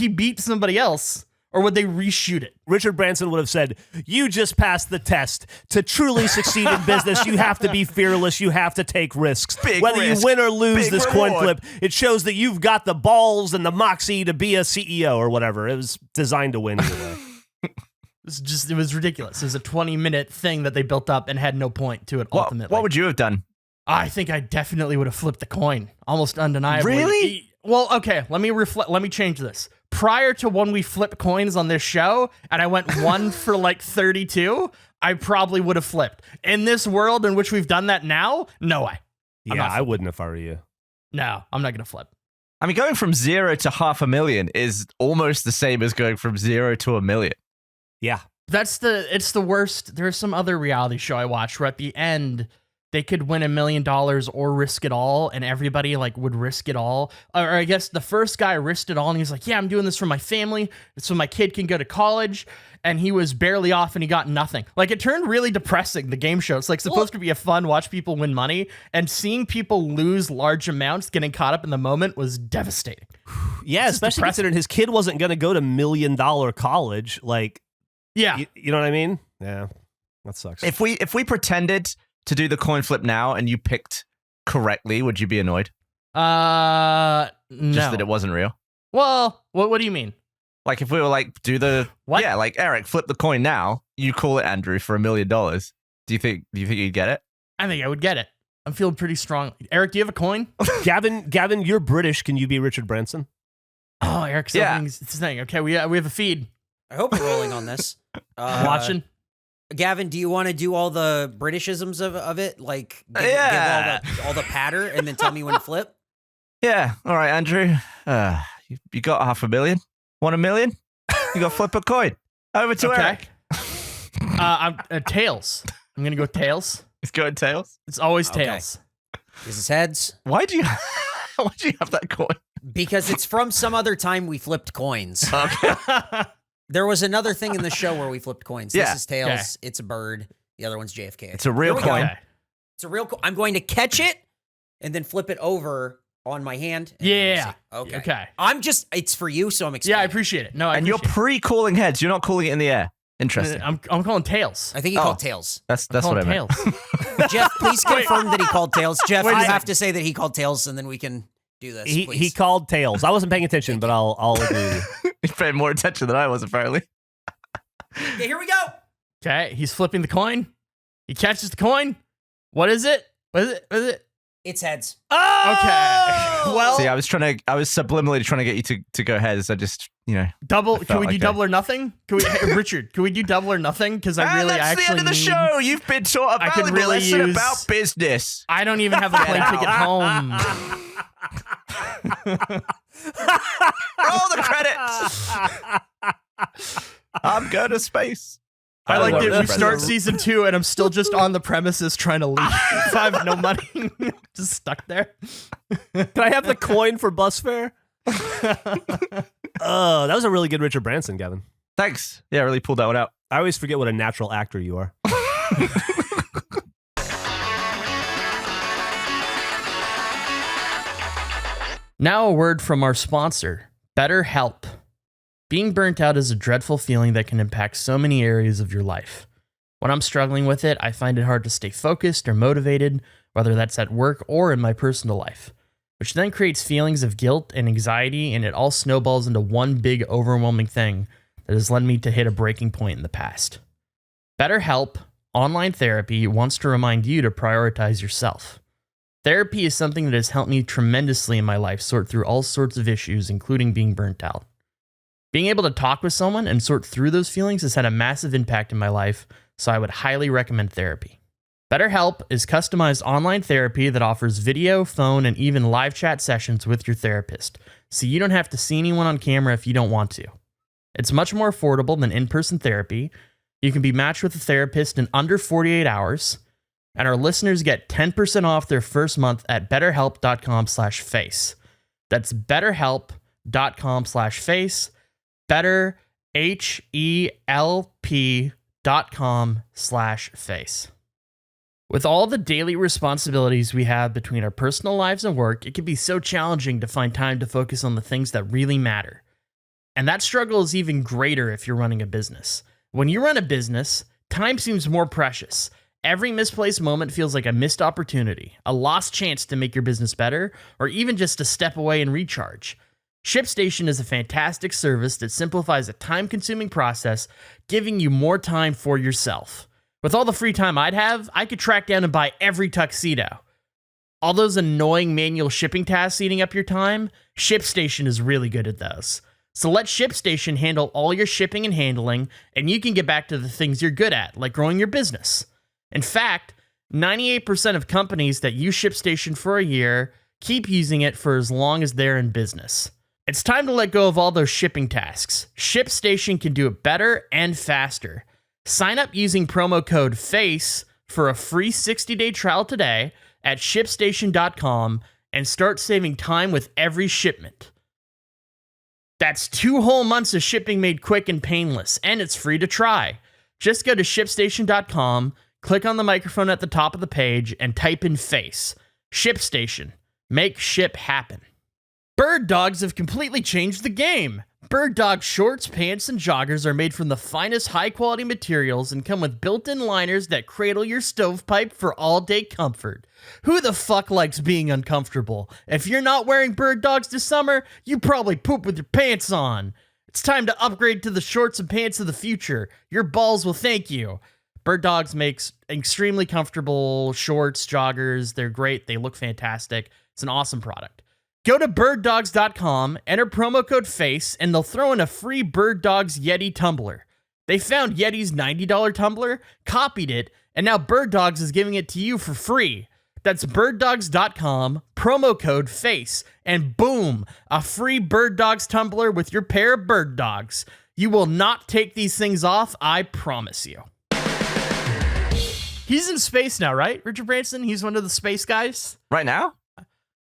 beat somebody else. Or would they reshoot it? Richard Branson would have said, you just passed the test. To truly succeed in business, you have to be fearless. You have to take risks. Whether you win or lose this coin flip, it shows that you've got the balls and the moxie to be a CEO or whatever. It was designed to win anyway. It was ridiculous. It was a 20-minute thing that they built up and had no point to it ultimately. What would you have done? I think I definitely would have flipped the coin. Almost undeniably. Really? Well, okay, let me change this. Prior to when we flip coins on this show, and I went 1 for like 32, I probably would have flipped. In this world in which we've done that now, no way. Yeah, I wouldn't if I were you. No, I'm not going to flip. I mean, going from 0 to $500,000 is almost the same as going from 0 to $1 million. Yeah. It's the worst. There's some other reality show I watched where at the end they could win $1 million or risk it all, and everybody like would risk it all. Or I guess the first guy risked it all, and he's like, "Yeah, I'm doing this for my family, so my kid can go to college." And he was barely off, and he got nothing. Like it turned really depressing. The game show. It's like supposed to be a fun watch people win money, and seeing people lose large amounts, getting caught up in the moment, was devastating. Yeah, especially considering his kid wasn't going to go to $1 million college. Like, yeah, you know what I mean? Yeah, that sucks. If we pretended to do the coin flip now and you picked correctly, would you be annoyed? No. Just that it wasn't real? Well, what do you mean? Like if we were like, do the... What? Yeah, like Eric, flip the coin now. You call it Andrew for $1 million. Do you think you'd get it? I think I would get it. I'm feeling pretty strong. Eric, do you have a coin? Gavin, you're British. Can you be Richard Branson? Oh, Eric's opening his thing. Okay, we have a feed. I hope we're rolling on this. Watching. Gavin, do you want to do all the Britishisms of it? Like, give all the patter and then tell me when to flip? Yeah. All right, Andrew. You got $500,000? Want $1 million? You got to flip a coin. Over to Eric. I'm tails. I'm going to go tails. It's going tails? It's always tails. This is heads. Why'd you have that coin? Because it's from some other time we flipped coins. Okay. There was another thing in the show where we flipped coins. Yeah. This is tails. Okay. It's a bird. The other one's JFK. It's a real coin. Okay. It's a real coin. I'm going to catch it and then flip it over on my hand. And Yeah. we'll see. Okay. It's for you, so I'm explaining. Yeah, I appreciate it. No, And you're pre-calling heads. You're not calling it in the air. Interesting. I'm calling tails. I think he called tails. That's I'm what I calling meant. tails. Jeff, please confirm that he called tails. Jeff, Wait a you second. have to say that he called tails, and then we can do this. He please. called tails. I wasn't paying attention, but I'll agree with you. He paid more attention than I was, apparently. Okay, here we go. Okay, he's flipping the coin. He catches the coin. What is it? What is it? It's heads. Oh! Okay. Well, See, I was subliminally trying to get you to go heads. I just, double. I Can felt we do like double or nothing? Can we, hey, Richard? Can we do double or nothing? Because I that's actually the end of the need- show. You've been taught a I could valuable really lesson use- about business. I don't even have a plane ticket home. Roll the credits. I'm going to space. I like that we Branson. start season 2 and I'm still just on the premises trying to leave. I have no money. Just stuck there. Can I have the coin for bus fare? That was a really good Richard Branson, Gavin. Thanks. Yeah, really pulled that one out. I always forget what a natural actor you are. Now a word from our sponsor, BetterHelp. Being burnt out is a dreadful feeling that can impact so many areas of your life. When I'm struggling with it, I find it hard to stay focused or motivated, whether that's at work or in my personal life, which then creates feelings of guilt and anxiety, and it all snowballs into one big overwhelming thing that has led me to hit a breaking point in the past. BetterHelp Online Therapy wants to remind you to prioritize yourself. Therapy is something that has helped me tremendously in my life sort through all sorts of issues, including being burnt out. Being able to talk with someone and sort through those feelings has had a massive impact in my life, so I would highly recommend therapy. BetterHelp is customized online therapy that offers video, phone, and even live chat sessions with your therapist, so you don't have to see anyone on camera if you don't want to. It's much more affordable than in-person therapy. You can be matched with a therapist in under 48 hours, and our listeners get 10% off their first month at betterhelp.com/face. That's betterhelp.com/face. betterhelp.com/face. With all the daily responsibilities we have between our personal lives and work, it can be so challenging to find time to focus on the things that really matter. And that struggle is even greater if you're running a business. When you run a business, time seems more precious. Every misplaced moment feels like a missed opportunity, a lost chance to make your business better, or even just to step away and recharge. ShipStation is a fantastic service that simplifies a time-consuming process, giving you more time for yourself. With all the free time I'd have, I could track down and buy every tuxedo. All those annoying manual shipping tasks eating up your time, ShipStation is really good at those. So let ShipStation handle all your shipping and handling, and you can get back to the things you're good at, like growing your business. In fact, 98% of companies that use ShipStation for a year keep using it for as long as they're in business. It's time to let go of all those shipping tasks. ShipStation can do it better and faster. Sign up using promo code FACE for a free 60-day trial today at ShipStation.com and start saving time with every shipment. That's 2 whole months of shipping made quick and painless, and it's free to try. Just go to ShipStation.com, click on the microphone at the top of the page, and type in FACE. ShipStation. Make ship happen. Bird dogs have completely changed the game. Bird dog shorts, pants, and joggers are made from the finest high-quality materials and come with built-in liners that cradle your stovepipe for all-day comfort. Who the fuck likes being uncomfortable? If you're not wearing bird dogs this summer, you probably poop with your pants on. It's time to upgrade to the shorts and pants of the future. Your balls will thank you. Bird Dogs makes extremely comfortable shorts, joggers. They're great. They look fantastic. It's an awesome product. Go to birddogs.com, enter promo code FACE, and they'll throw in a free Bird Dogs Yeti tumbler. They found Yeti's $90 tumbler, copied it, and now Bird Dogs is giving it to you for free. That's birddogs.com, promo code FACE, and boom, a free Bird Dogs tumbler with your pair of Bird Dogs. You will not take these things off, I promise you. He's in space now, right, Richard Branson? He's one of the space guys? Right now?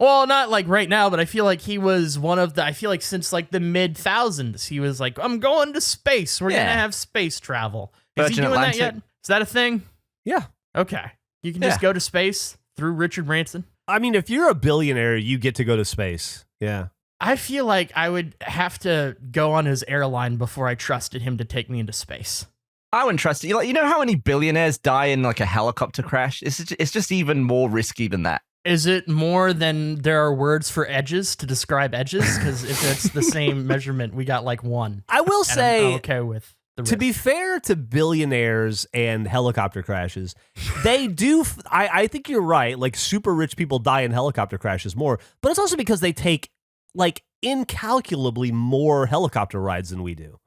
Well, not like right now, but I feel like he was one of the, I feel like since like the mid-thousands, he was like, I'm going to space. We're going to have space travel. Is he doing that yet? Is that a thing? Yeah. Okay. You can just go to space through Richard Branson. I mean, if you're a billionaire, you get to go to space. Yeah. I feel like I would have to go on his airline before I trusted him to take me into space. I wouldn't trust it. You know how many billionaires die in like a helicopter crash? It's just even more risky than that. Is it more than there are words for edges to describe edges? Because if it's the same measurement, we got like one. I will say, I'm okay with the risk. To be fair to billionaires and helicopter crashes, they do. I think you're right. Like super rich people die in helicopter crashes more, but it's also because they take like incalculably more helicopter rides than we do.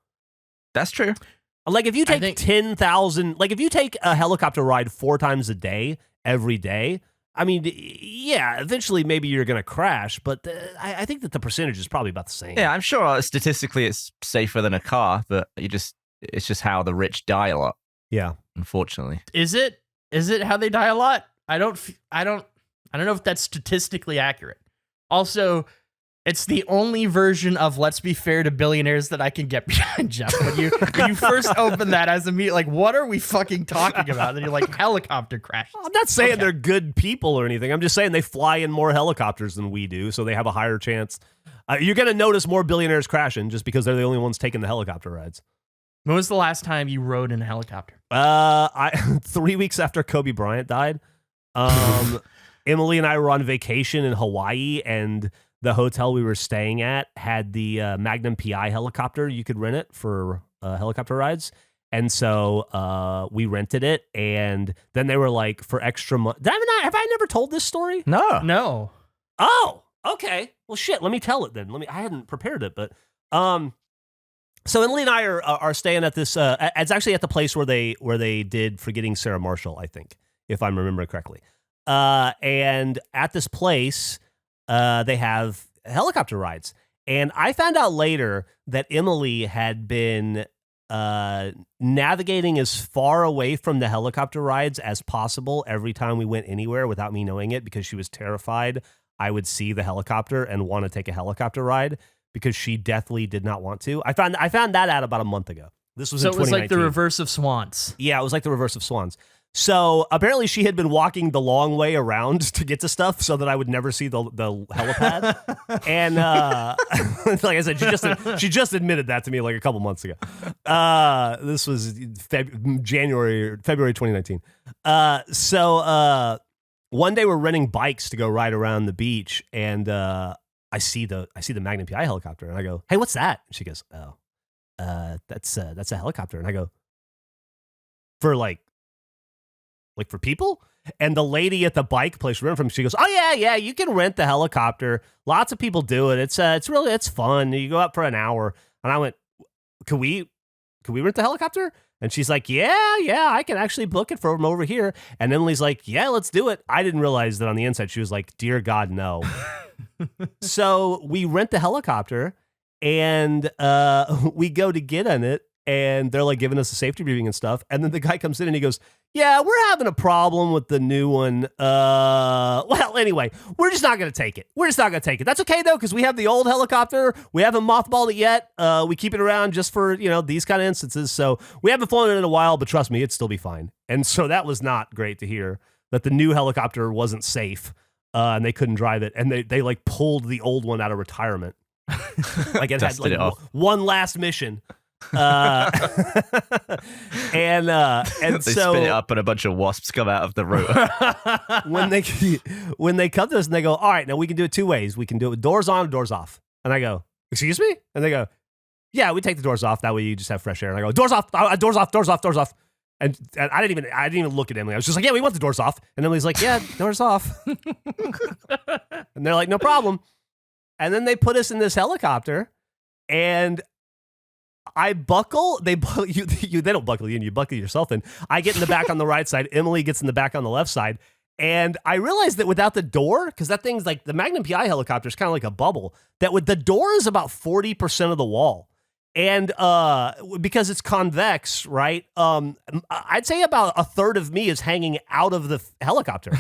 That's true. Like if you take 10,000, like if you take a helicopter ride 4 times a day, every day, I mean, yeah, eventually maybe you're going to crash, but I think that the percentage is probably about the same. Yeah, I'm sure statistically it's safer than a car, but it's just how the rich die a lot. Yeah. Unfortunately. Is it how they die a lot? I don't know if that's statistically accurate. Also, it's the only version of Let's Be Fair to Billionaires that I can get behind, Geoff. When you first open that as a meet, like, what are we fucking talking about? And you're like, helicopter crashes. I'm not saying they're good people or anything. I'm just saying they fly in more helicopters than we do, so they have a higher chance. You're going to notice more billionaires crashing just because they're the only ones taking the helicopter rides. When was the last time you rode in a helicopter? 3 weeks after Kobe Bryant died. Emily and I were on vacation in Hawaii, and the hotel we were staying at had the Magnum Pi helicopter. You could rent it for helicopter rides. And so we rented it. And then they were like, for extra money. Have I never told this story? No. Oh, okay. Well, shit. Let me tell it then. I hadn't prepared it, but so Emily and I are staying at this. It's actually at the place where they did Forgetting Sarah Marshall, I think, if I'm remembering correctly. And at this place, they have helicopter rides. And I found out later that Emily had been navigating as far away from the helicopter rides as possible every time we went anywhere without me knowing it, because she was terrified I would see the helicopter and want to take a helicopter ride, because she deathly did not want to. I found that out about a month ago. This was in 2019. So it was like the reverse of swans. Yeah, it was like the reverse of swans. So apparently she had been walking the long way around to get to stuff so that I would never see the helipad. And like I said, she just admitted that to me like a couple months ago. This was February 2019. So one day we're renting bikes to go ride around the beach, and I see the Magnum Pi helicopter, and I go, "Hey, what's that?" And she goes, "Oh, that's a helicopter." And I go, for like like for people. And the lady at the bike place rent from, she goes, oh yeah, you can rent the helicopter. Lots of people do it. It's fun. You go up for an hour. And I went, can we rent the helicopter? And she's like, yeah, I can actually book it from over here. And Emily's like, yeah, let's do it. I didn't realize that on the inside she was like, dear God, no. So we rent the helicopter and we go to get on it. And they're like giving us a safety briefing and stuff. And then the guy comes in and he goes, yeah, we're having a problem with the new one. Well, anyway, we're just not going to take it. That's okay, though, because we have the old helicopter. We haven't mothballed it yet. We keep it around just for, these kind of instances. So we haven't flown it in a while, but trust me, it'd still be fine. And so that was not great to hear that the new helicopter wasn't safe and they couldn't drive it. And they like pulled the old one out of retirement. Like it had like one last mission. And they so spin it up and a bunch of wasps come out of the rotor. when they come to us and they go, all right, now we can do it two ways. We can do it with doors on or doors off. And I go, excuse me? And they go, yeah, we take the doors off. That way you just have fresh air. And I go, doors off. And I didn't even look at Emily. I was just like, yeah, we want the doors off. And Emily's like, yeah, doors off. And they're like, no problem. And then they put us in this helicopter and I buckle. They don't buckle you in. You buckle yourself in. I get in the back on the right side. Emily gets in the back on the left side. And I realized that without the door, because that thing's like the Magnum Pi helicopter is kind of like a bubble, that with the door is about 40% of the wall. And because it's convex, right? I'd say about a third of me is hanging out of the helicopter.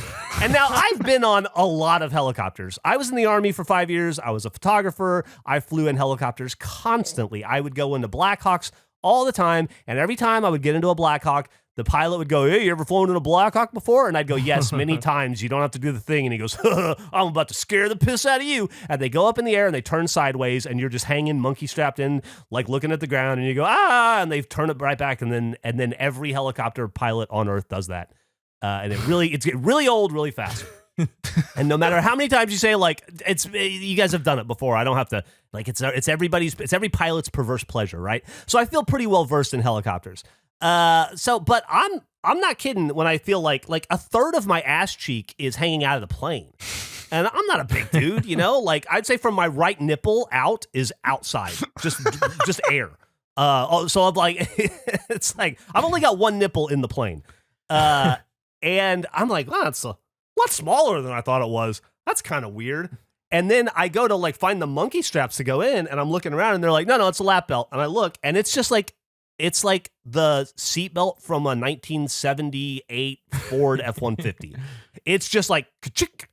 And now I've been on a lot of helicopters. I was in the Army for 5 years. I was a photographer. I flew in helicopters constantly. I would go into Blackhawks all the time. And every time I would get into a Blackhawk, the pilot would go, hey, you ever flown in a Blackhawk before? And I'd go, yes, many times. You don't have to do the thing. And he goes, I'm about to scare the piss out of you. And they go up in the air and they turn sideways and you're just hanging monkey strapped in, like looking at the ground. And you go, and they turn it right back. And then every helicopter pilot on Earth does that. And it's getting really old really fast. And no matter how many times you say, like, you guys have done it before. I don't have to, like, it's every pilot's perverse pleasure, right? So I feel pretty well versed in helicopters. But I'm not kidding when I feel like a third of my ass cheek is hanging out of the plane. And I'm not a big dude, like I'd say from my right nipple out is outside, just air. So I'm like, it's like, I've only got one nipple in the plane. And I'm like, wow, that's a lot smaller than I thought it was. That's kind of weird. And then I go to like find the monkey straps to go in and I'm looking around and they're like, no, it's a lap belt. And I look and it's just like, it's like the seatbelt from a 1978 Ford F-150. It's just like, ka-chick,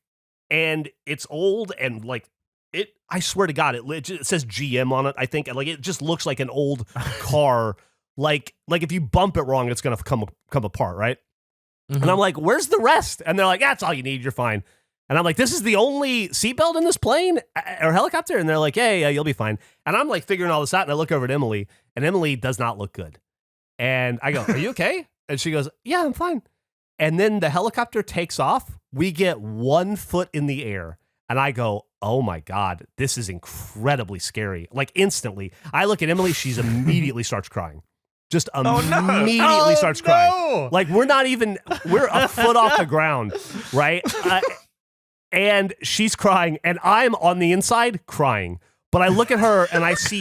and it's old and like it. I swear to God, it says GM on it. I think, and like it just looks like an old car. like if you bump it wrong, it's gonna come apart, right? Mm-hmm. And I'm like, where's the rest? And they're like, that's all you need. You're fine. And I'm like, this is the only seatbelt in this plane or helicopter? And they're like, yeah, you'll be fine. And I'm like figuring all this out. And I look over at Emily and Emily does not look good. And I go, are you okay? And she goes, yeah, I'm fine. And then the helicopter takes off. We get 1 foot in the air. And I go, oh my God, this is incredibly scary. Like instantly. I look at Emily. She's immediately starts crying. Just immediately starts crying. Like we're a foot off the ground, right? And she's crying, and I'm on the inside crying. But I look at her, and I see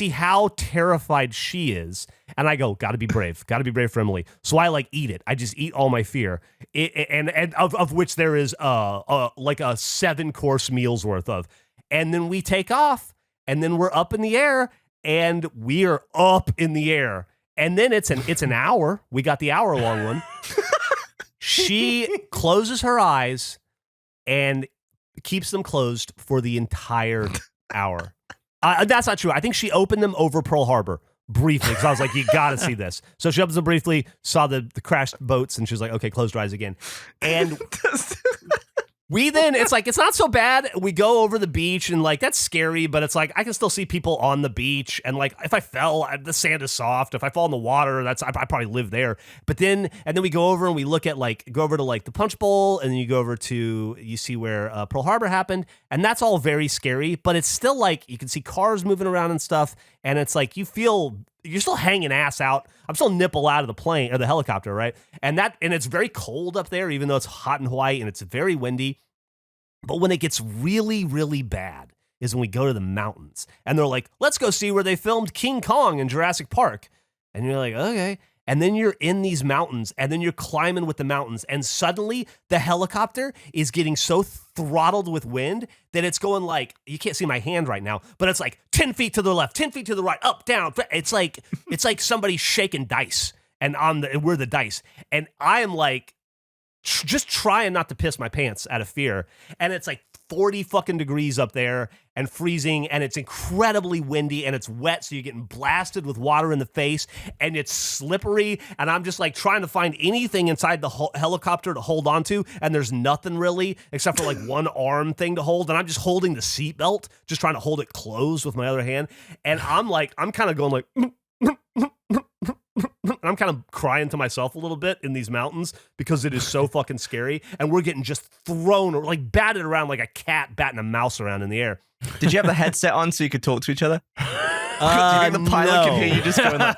how terrified she is, and I go, "Got to be brave for Emily." So I like eat it. I just eat all my fear, and of which there is like a 7-course meal's worth of. And then we take off, and then we're up in the air, and we are up in the air, and then it's an hour. We got the hour-long one. She closes her eyes and keeps them closed for the entire hour. That's not true. I think she opened them over Pearl Harbor briefly because I was like, you got to see this. So she opens them briefly, saw the crashed boats, and she was like, okay, close your eyes again. And it's like, it's not so bad. We go over the beach and like, that's scary, but it's like, I can still see people on the beach. And like, if I fell, the sand is soft. If I fall in the water, I probably live there. But then we go over and we look at go over to like the Punch Bowl. And then you go over to, you see where Pearl Harbor happened. And that's all very scary, but it's still like, you can see cars moving around and stuff. And it's like, you feel hanging ass out. I'm still nipple out of the plane or the helicopter, right? And it's very cold up there, even though it's hot in Hawaii and it's very windy. But when it gets really, really bad is when we go to the mountains. And they're like, let's go see where they filmed King Kong in Jurassic Park. And you're like, okay. And then you're in these mountains, and then you're climbing with the mountains, and suddenly the helicopter is getting so throttled with wind that it's going like, you can't see my hand right now, but it's like 10 feet to the left, 10 feet to the right, up, down. It's like somebody shaking dice, and we're the dice. And I am like, just trying not to piss my pants out of fear. And it's like 40 fucking degrees up there and freezing, and it's incredibly windy, and it's wet, so you're getting blasted with water in the face, and it's slippery, and I'm just like trying to find anything inside the helicopter to hold onto, and there's nothing really except for like one arm thing to hold, and I'm just holding the seatbelt, just trying to hold it closed with my other hand, and I'm kind of going like and I'm kind of crying to myself a little bit in these mountains because it is so fucking scary, and we're getting just thrown or like batted around like a cat batting a mouse around in the air. Did you have the headset on so you could talk to each other? Do you think the pilot could hear you just going like...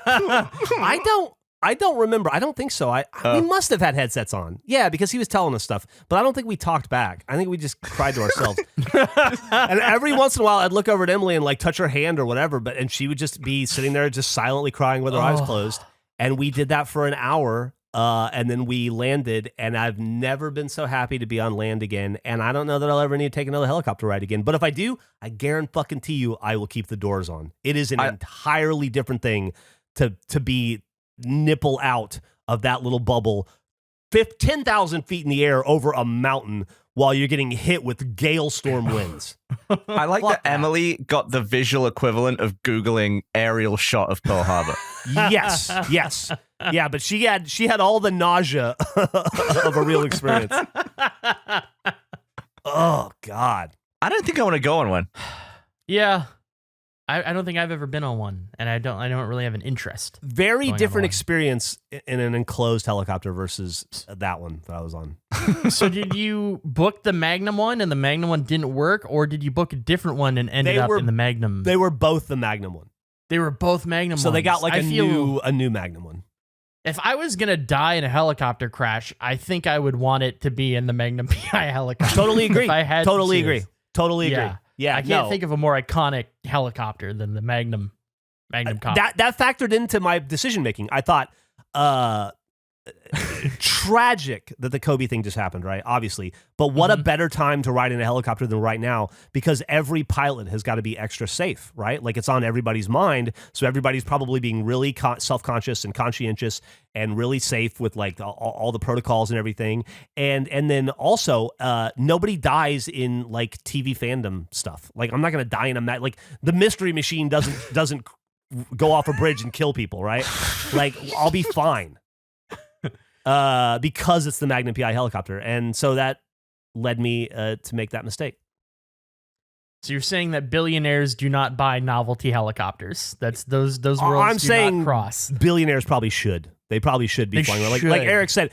I don't remember. I don't think so. We must have had headsets on. Yeah, because he was telling us stuff, but I don't think we talked back. I think we just cried to ourselves. And every once in a while, I'd look over at Emily and like touch her hand or whatever, and she would just be sitting there just silently crying with her eyes closed. And we did that for an hour, and then we landed, and I've never been so happy to be on land again, and I don't know that I'll ever need to take another helicopter ride again. But if I do, I guarantee you I will keep the doors on. It is an entirely different thing to be nipple out of that little bubble 10,000 feet in the air over a mountain while you're getting hit with gale storm winds. I like that Emily got the visual equivalent of Googling aerial shot of Pearl Harbor. Yes. Yeah, but she had all the nausea of a real experience. Oh, God. I don't think I want to go on one. Yeah. I don't think I've ever been on one, and I don't really have an interest. Very different experience in an enclosed helicopter versus that one that I was on. So did you book the Magnum one and the Magnum one didn't work, or did you book a different one and ended up in the Magnum? They were both the Magnum one. They were both Magnum ones. So they got like a new Magnum one. If I was going to die in a helicopter crash, I think I would want it to be in the Magnum Pi helicopter. Totally agree. If I had totally agree. Yeah, I can't think of a more iconic helicopter than the Magnum copter. That factored into my decision making. I thought, tragic that the Kobe thing just happened, right? Obviously, but what a better time to ride in a helicopter than right now, because every pilot has got to be extra safe, right? Like it's on everybody's mind, so everybody's probably being really self-conscious and conscientious and really safe with like all the protocols and everything. And then also, nobody dies in like TV fandom stuff. Like I'm not gonna die in like the Mystery Machine doesn't go off a bridge and kill people, right? Like I'll be fine. Because it's the Magnum Pi helicopter. And so that led me to make that mistake. So you're saying that billionaires do not buy novelty helicopters. That's those worlds not cross. Billionaires probably should. They probably should be flying around. Like Eric said,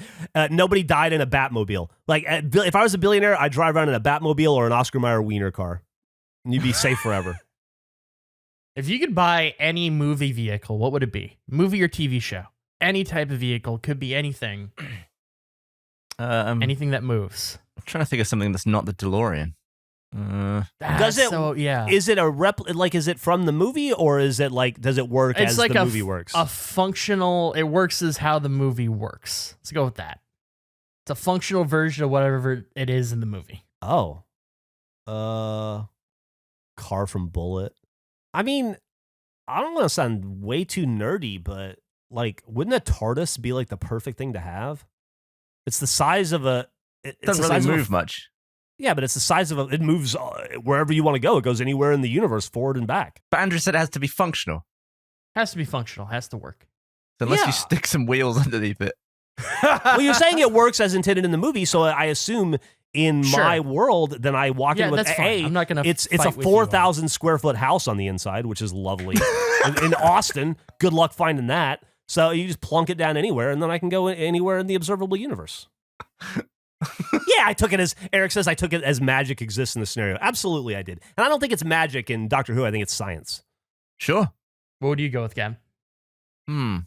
nobody died in a Batmobile. Like if I was a billionaire, I'd drive around in a Batmobile or an Oscar Mayer Wiener car. And you'd be safe forever. If you could buy any movie vehicle, what would it be? Movie or TV show? Any type of vehicle, could be anything. Anything that moves. I'm trying to think of something that's not the DeLorean. Is it a like, is it from the movie, or is it like, does it work as like the movie works? It works as how the movie works. Let's go with that. It's a functional version of whatever it is in the movie. Oh. Car from Bullet. I mean, I don't want to sound way too nerdy, but like, wouldn't a TARDIS be like the perfect thing to have? It's the size of a... It doesn't really move much. Yeah, but it's the size of it moves wherever you want to go. It goes anywhere in the universe, forward and back. But Andrew said it has to be functional. Has to be functional. Has to work. So unless you stick some wheels underneath it. Well, you're saying it works as intended in the movie, so I assume in my world, then I walk in with I'm not gonna. It's a 4,000 square foot house on the inside, which is lovely. in Austin, good luck finding that. So you just plunk it down anywhere, and then I can go anywhere in the observable universe. Yeah, I took it as, Eric says, I took it as magic exists in the scenario. Absolutely, I did. And I don't think it's magic in Doctor Who. I think it's science. Sure. What would you go with, Gavin? Well,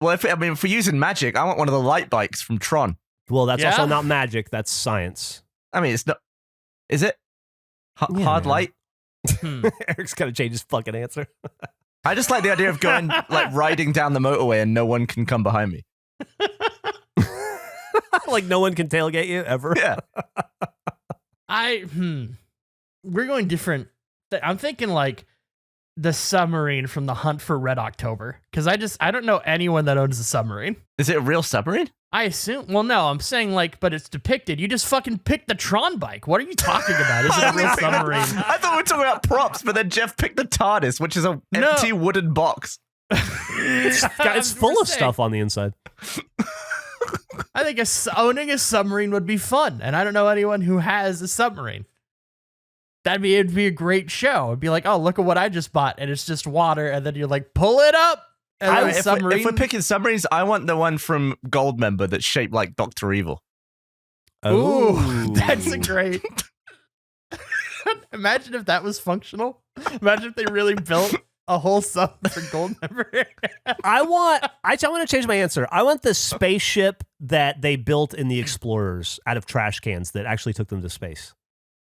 if we're using magic, I want one of the light bikes from Tron. Well, that's also not magic. That's science. I mean, it's not. Is it hard light? Eric's got to change his fucking answer. I just like the idea of going like riding down the motorway and no one can come behind me. Like no one can tailgate you ever. Yeah. We're going different. I'm thinking like the submarine from The Hunt for Red October, because I don't know anyone that owns a submarine. Is it a real submarine? I assume. Well, no, I'm saying like, but it's depicted. You just fucking picked the Tron bike. What are you talking about? Is it a real submarine? I thought we were talking about props, but then Geoff picked the TARDIS, which is an empty wooden box. It's full of stuff on the inside. I think owning a submarine would be fun, and I don't know anyone who has a submarine. It'd be a great show. It'd be like, oh, look at what I just bought, and it's just water, and then you're like, pull it up. And if we're picking submarines, I want the one from Goldmember that's shaped like Dr. Evil. Ooh, that's a great. Imagine if that was functional. Imagine if they really built a whole sub for Goldmember. I want to change my answer. I want the spaceship that they built in the Explorers out of trash cans that actually took them to space.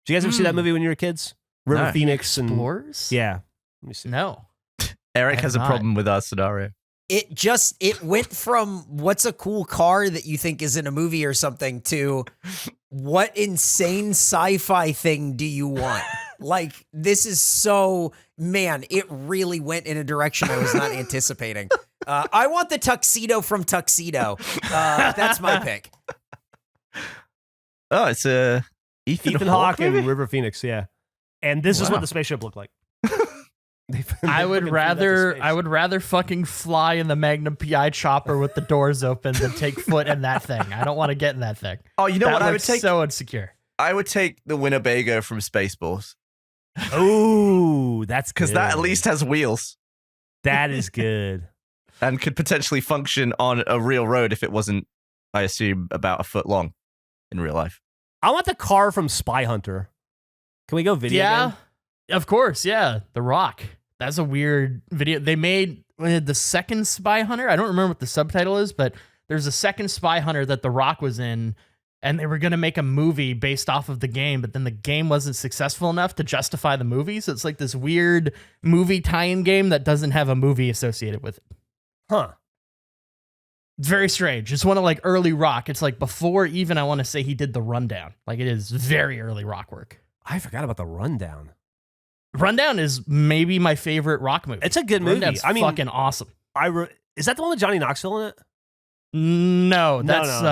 Did you guys ever see that movie when you were kids? River Phoenix and Explorers? Yeah. Let me see. No. Eric has a problem with our scenario. It went from what's a cool car that you think is in a movie or something to what insane sci-fi thing do you want? Like, this is so, man, it really went in a direction I was not anticipating. I want the tuxedo from Tuxedo. That's my pick. Oh, it's Ethan Hawke maybe? and River Phoenix, yeah. And this is what the spaceship looked like. I would rather fucking fly in the Magnum Pi chopper with the doors open than take foot in that thing. I don't want to get in that thing. Oh, you know what I would take? So insecure. I would take the Winnebago from Spaceballs. Oh, that's because that at least has wheels. That is good. And could potentially function on a real road if it wasn't, I assume, about a foot long in real life. I want the car from Spy Hunter. Can we go video game? Of course, yeah. The Rock. That's a weird video. They made the second Spy Hunter. I don't remember what the subtitle is, but there's a second Spy Hunter that The Rock was in, and they were going to make a movie based off of the game, but then the game wasn't successful enough to justify the movie. So it's like this weird movie tie-in game that doesn't have a movie associated with it. Huh. It's very strange. It's one of like early Rock. It's like before even I want to say he did The Rundown. Like it is very early Rock work. I forgot about The Rundown. Rundown is maybe my favorite Rock movie. It's a good movie. Rundown's fucking awesome. Is that the one with Johnny Knoxville in it? No, that's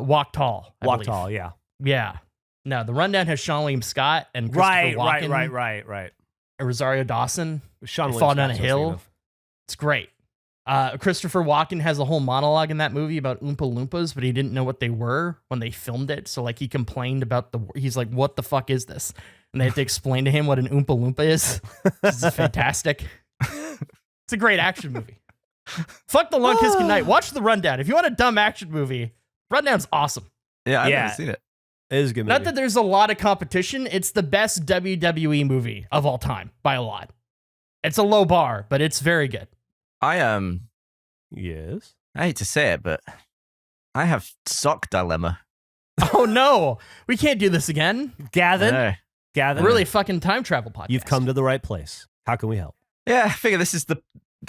Walk Tall. Walk Tall, yeah. Yeah. No, The Rundown has Sean William Scott and Christopher Walken. Right. Rosario Dawson. Sean Fall Down a Hill. It's great. Christopher Walken has a whole monologue in that movie about Oompa Loompas, but he didn't know what they were when they filmed it. So like he complained about he's like, what the fuck is this? And they have to explain to him what an Oompa Loompa is. This is fantastic. It's a great action movie. Fuck The Long Kiss Goodnight. Watch The Rundown. If you want a dumb action movie, Rundown's awesome. Yeah, I've never seen it. It is a good movie. Not that there's a lot of competition. It's the best WWE movie of all time by a lot. It's a low bar, but it's very good. Yes. I hate to say it, but I have sock dilemma. Oh no, we can't do this again. Gavin, really fucking time travel podcast. You've come to the right place. How can we help? Yeah, I figure this is the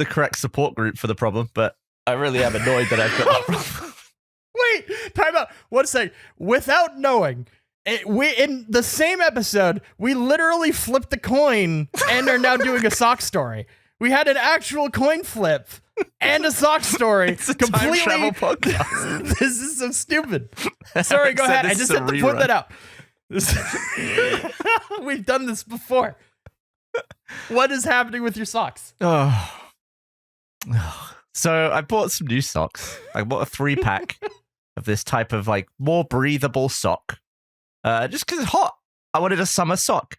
correct support group for the problem, but I really am annoyed that I've got that problem. Wait, time out. One sec. Without knowing, we in the same episode, we literally flipped the coin and are now doing a sock story. We had an actual coin flip and a sock story. It's a time travel podcast. This is so stupid. Sorry, go ahead. I just had to put that out. We've done this before. What is happening with your socks? So I bought some new socks. I bought a 3-pack of this type of like more breathable sock. Just because it's hot. I wanted a summer sock.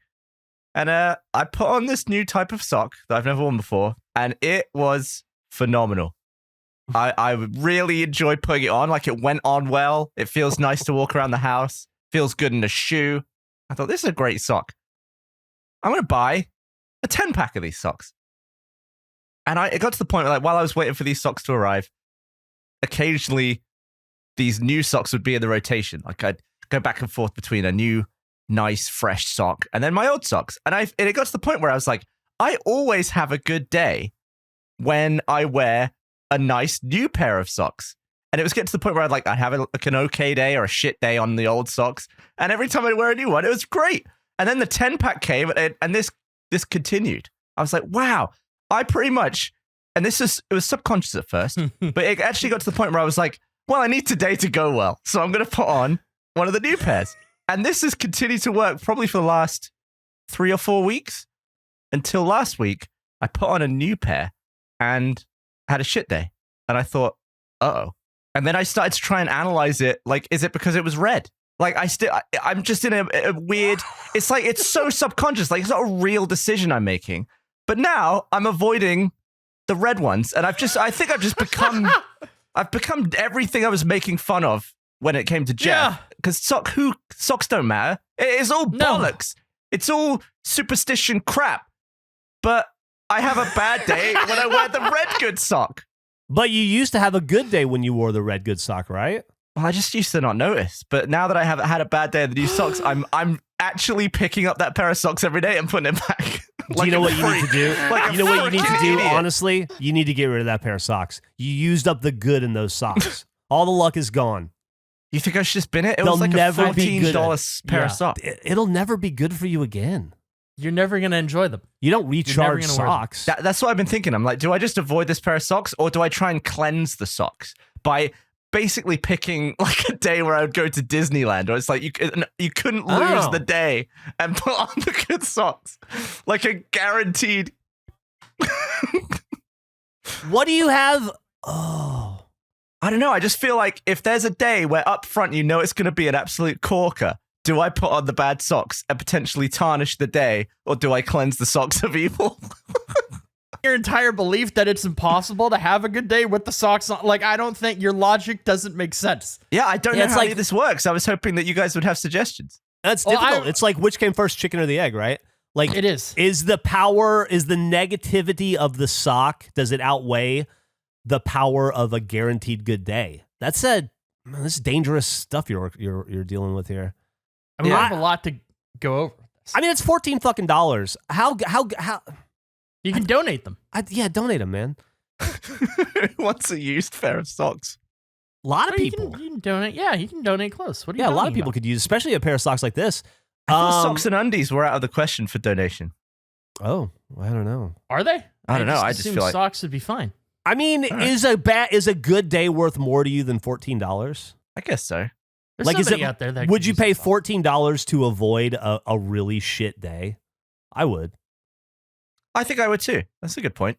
And I put on this new type of sock that I've never worn before, and it was phenomenal. I really enjoyed putting it on. Like, it went on well. It feels nice to walk around the house. Feels good in a shoe. I thought, this is a great sock. I'm going to buy a 10-pack of these socks. And it got to the point where, like, while I was waiting for these socks to arrive, occasionally these new socks would be in the rotation. Like I'd go back and forth between a new, nice, fresh sock and then my old socks. And it got to the point where I was like, I always have a good day when I wear a nice new pair of socks. And it was getting to the point where I have an okay day or a shit day on the old socks. And every time I wear a new one, it was great. And then the 10-pack came and this continued. I was like, wow, I pretty much, and it was subconscious at first, but it actually got to the point where I was like, well, I need today to go well. So I'm going to put on one of the new pairs. And this has continued to work probably for the last 3 or 4 weeks until last week. I put on a new pair and had a shit day. And I thought, uh-oh. And then I started to try and analyze it. Like, is it because it was red? Like, I'm just in a weird, it's like, it's so subconscious. Like, it's not a real decision I'm making. But now I'm avoiding the red ones. And I think I've just become, I've become everything I was making fun of when it came to Geoff. Because socks don't matter. It's all bollocks. It's all superstition crap. But I have a bad day when I wear the red good sock. But you used to have a good day when you wore the red good sock, right? Well, I just used to not notice. But now that I have had a bad day of the new socks, I'm actually picking up that pair of socks every day and putting it back. Do you know what you need to do? You know what you need to do, honestly? You need to get rid of that pair of socks. You used up the good in those socks. All the luck is gone. You think I should just bin it? It was like a $14 pair of socks. It'll never be good for you again. You're never going to enjoy them. You don't recharge socks. That's what I've been thinking. I'm like, do I just avoid this pair of socks or do I try and cleanse the socks by basically picking like a day where I would go to Disneyland, or it's like you couldn't lose the day and put on the good socks. Like a guaranteed. What do you have? Oh, I don't know. I just feel like if there's a day where up front you know it's going to be an absolute corker, do I put on the bad socks and potentially tarnish the day, or do I cleanse the socks of evil? Your entire belief that it's impossible to have a good day with the socks on, like, I don't think your logic doesn't make sense. Yeah, I don't know how any of this works. I was hoping that you guys would have suggestions. That's difficult. It's like, which came first, chicken or the egg, right? Like, it is. Is the negativity of the sock, does it outweigh the power of a guaranteed good day? This is dangerous stuff you're dealing with here. I mean, I have a lot to go over. I mean, it's $14 fucking. How? You can donate them. Donate them, man. Who wants a used pair of socks? A lot of people. You can donate. Yeah, you can donate clothes. What are you a lot of people could use, especially a pair of socks like this. I thought socks and undies were out of the question for donation. Oh, I don't know. Are they? I don't know. I just feel like socks would be fine. I mean, is a good day worth more to you than $14? I guess so. There's somebody out there that would you pay $14 to avoid a really shit day? I would. I think I would too. That's a good point.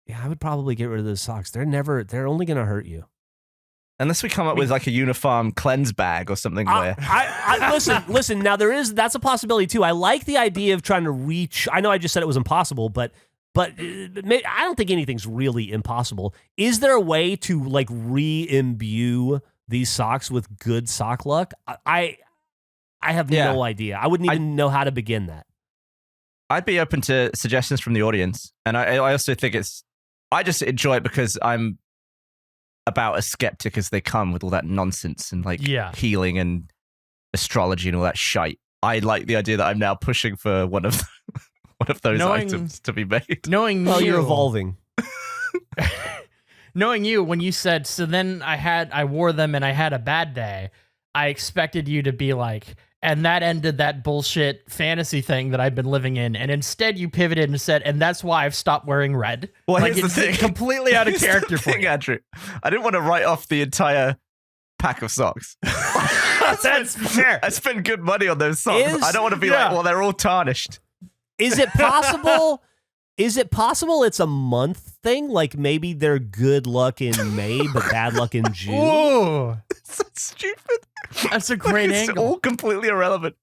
Yeah, I would probably get rid of those socks. They're only going to hurt you. Unless we come up with like a uniform cleanse bag or something where... Listen, now that's a possibility too. I like the idea of trying to reach, I know I just said it was impossible, but I don't think anything's really impossible. Is there a way to like re-imbue these socks with good sock luck? I have no idea. I wouldn't even know how to begin that. I'd be open to suggestions from the audience. And I also think I just enjoy it because I'm about as skeptic as they come with all that nonsense and like healing and astrology and all that shite. I like the idea that I'm now pushing for one of those items to be made. You're evolving. Knowing you, when you said, so then I wore them and I had a bad day, I expected you to be like, and that ended that bullshit fantasy thing that I've been living in. And instead you pivoted and said, and that's why I've stopped wearing red. Well, like, here's the thing. Completely out of character for you. Andrew. I didn't want to write off the entire pack of socks. That's fair. I spent good money on those socks. I don't want to be like, well, they're all tarnished. Is it possible? It's a month thing? Like maybe they're good luck in May, but bad luck in June? Ooh. It's so stupid. That's a great angle. It's all completely irrelevant.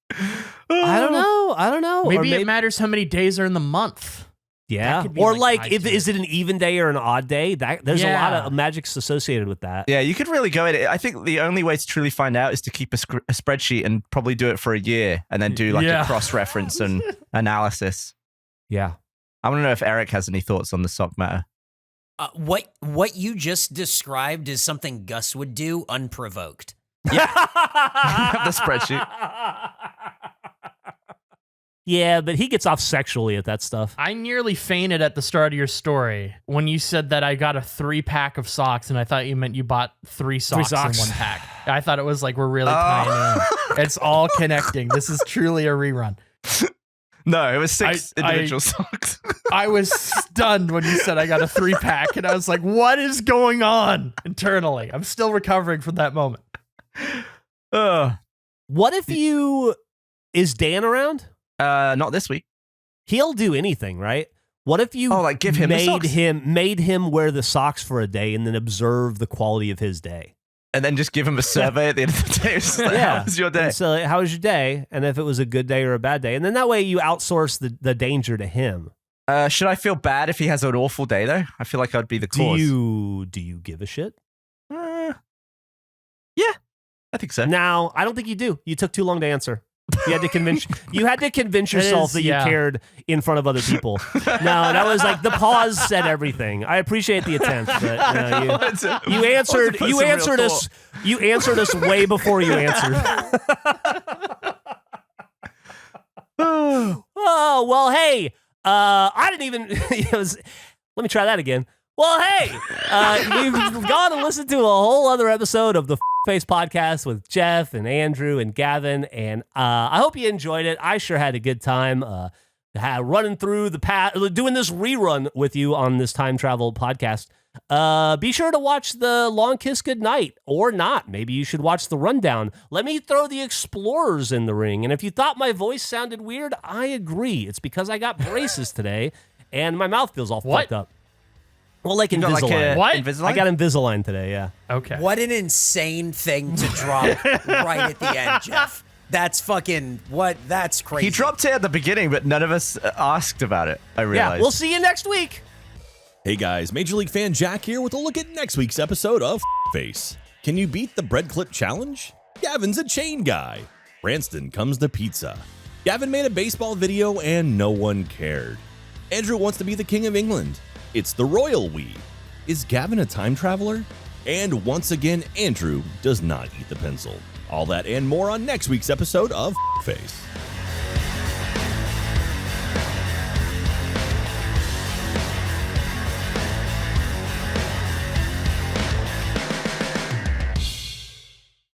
I don't know. Maybe it matters how many days are in the month. Yeah. Or like is it an even day or an odd day? There's a lot of magics associated with that. Yeah, you could really go at it. I think the only way to truly find out is to keep a spreadsheet and probably do it for a year and then do like a cross-reference and analysis. Yeah. I want to know if Eric has any thoughts on the sock matter. What you just described is something Gus would do unprovoked. The spreadsheet. Yeah, but he gets off sexually at that stuff. I nearly fainted at the start of your story when you said that I got a 3-pack of socks, and I thought you meant you bought 3 socks in 1 pack. I thought it was like we're really tying in. It's all connecting. This is truly a rerun. No, it was 6 individual socks. I was stunned when you said I got a 3-pack, and I was like, what is going on internally? I'm still recovering from that moment. What if is Dan around? Not this week. He'll do anything, right? What if you give him the socks? made him wear the socks for a day and then observe the quality of his day? And then just give him a survey at the end of the day. It's like, how was your day? And so how was your day? And if it was a good day or a bad day. And then that way you outsource the danger to him. Should I feel bad if he has an awful day, though? I feel like I'd be the cause. Do you give a shit? Yeah, I think so. No, I don't think you do. You took too long to answer. You had to convince yourself that you cared in front of other people. No, that was like the pause said everything. I appreciate the attempt, but you answered us way before you answered. Oh, well, hey, I didn't even let me try that again. Well, hey, we've gone and listened to a whole other episode of the Face podcast with Geoff and Andrew and Gavin, and I hope you enjoyed it. I sure had a good time running through the past, doing this rerun with you on this time travel podcast. Be sure to watch the Long Kiss Goodnight, or not. Maybe you should watch the rundown. Let me throw the Explorers in the ring, and if you thought my voice sounded weird, I agree. It's because I got braces today, and my mouth feels all fucked up. Well, like Invisalign. What? Invisalign? I got Invisalign today, yeah. Okay. What an insane thing to drop right at the end, Geoff. That's that's crazy. He dropped it at the beginning, but none of us asked about it, I realized. Yeah, we'll see you next week. Hey guys, Major League fan Jack here with a look at next week's episode of Face. Can you beat the bread clip challenge? Gavin's a chain guy. Branson comes to pizza. Gavin made a baseball video and no one cared. Andrew wants to be the King of England. It's the royal we. Is Gavin a time traveler? And once again, Andrew does not eat the pencil. All that and more on next week's episode of Face.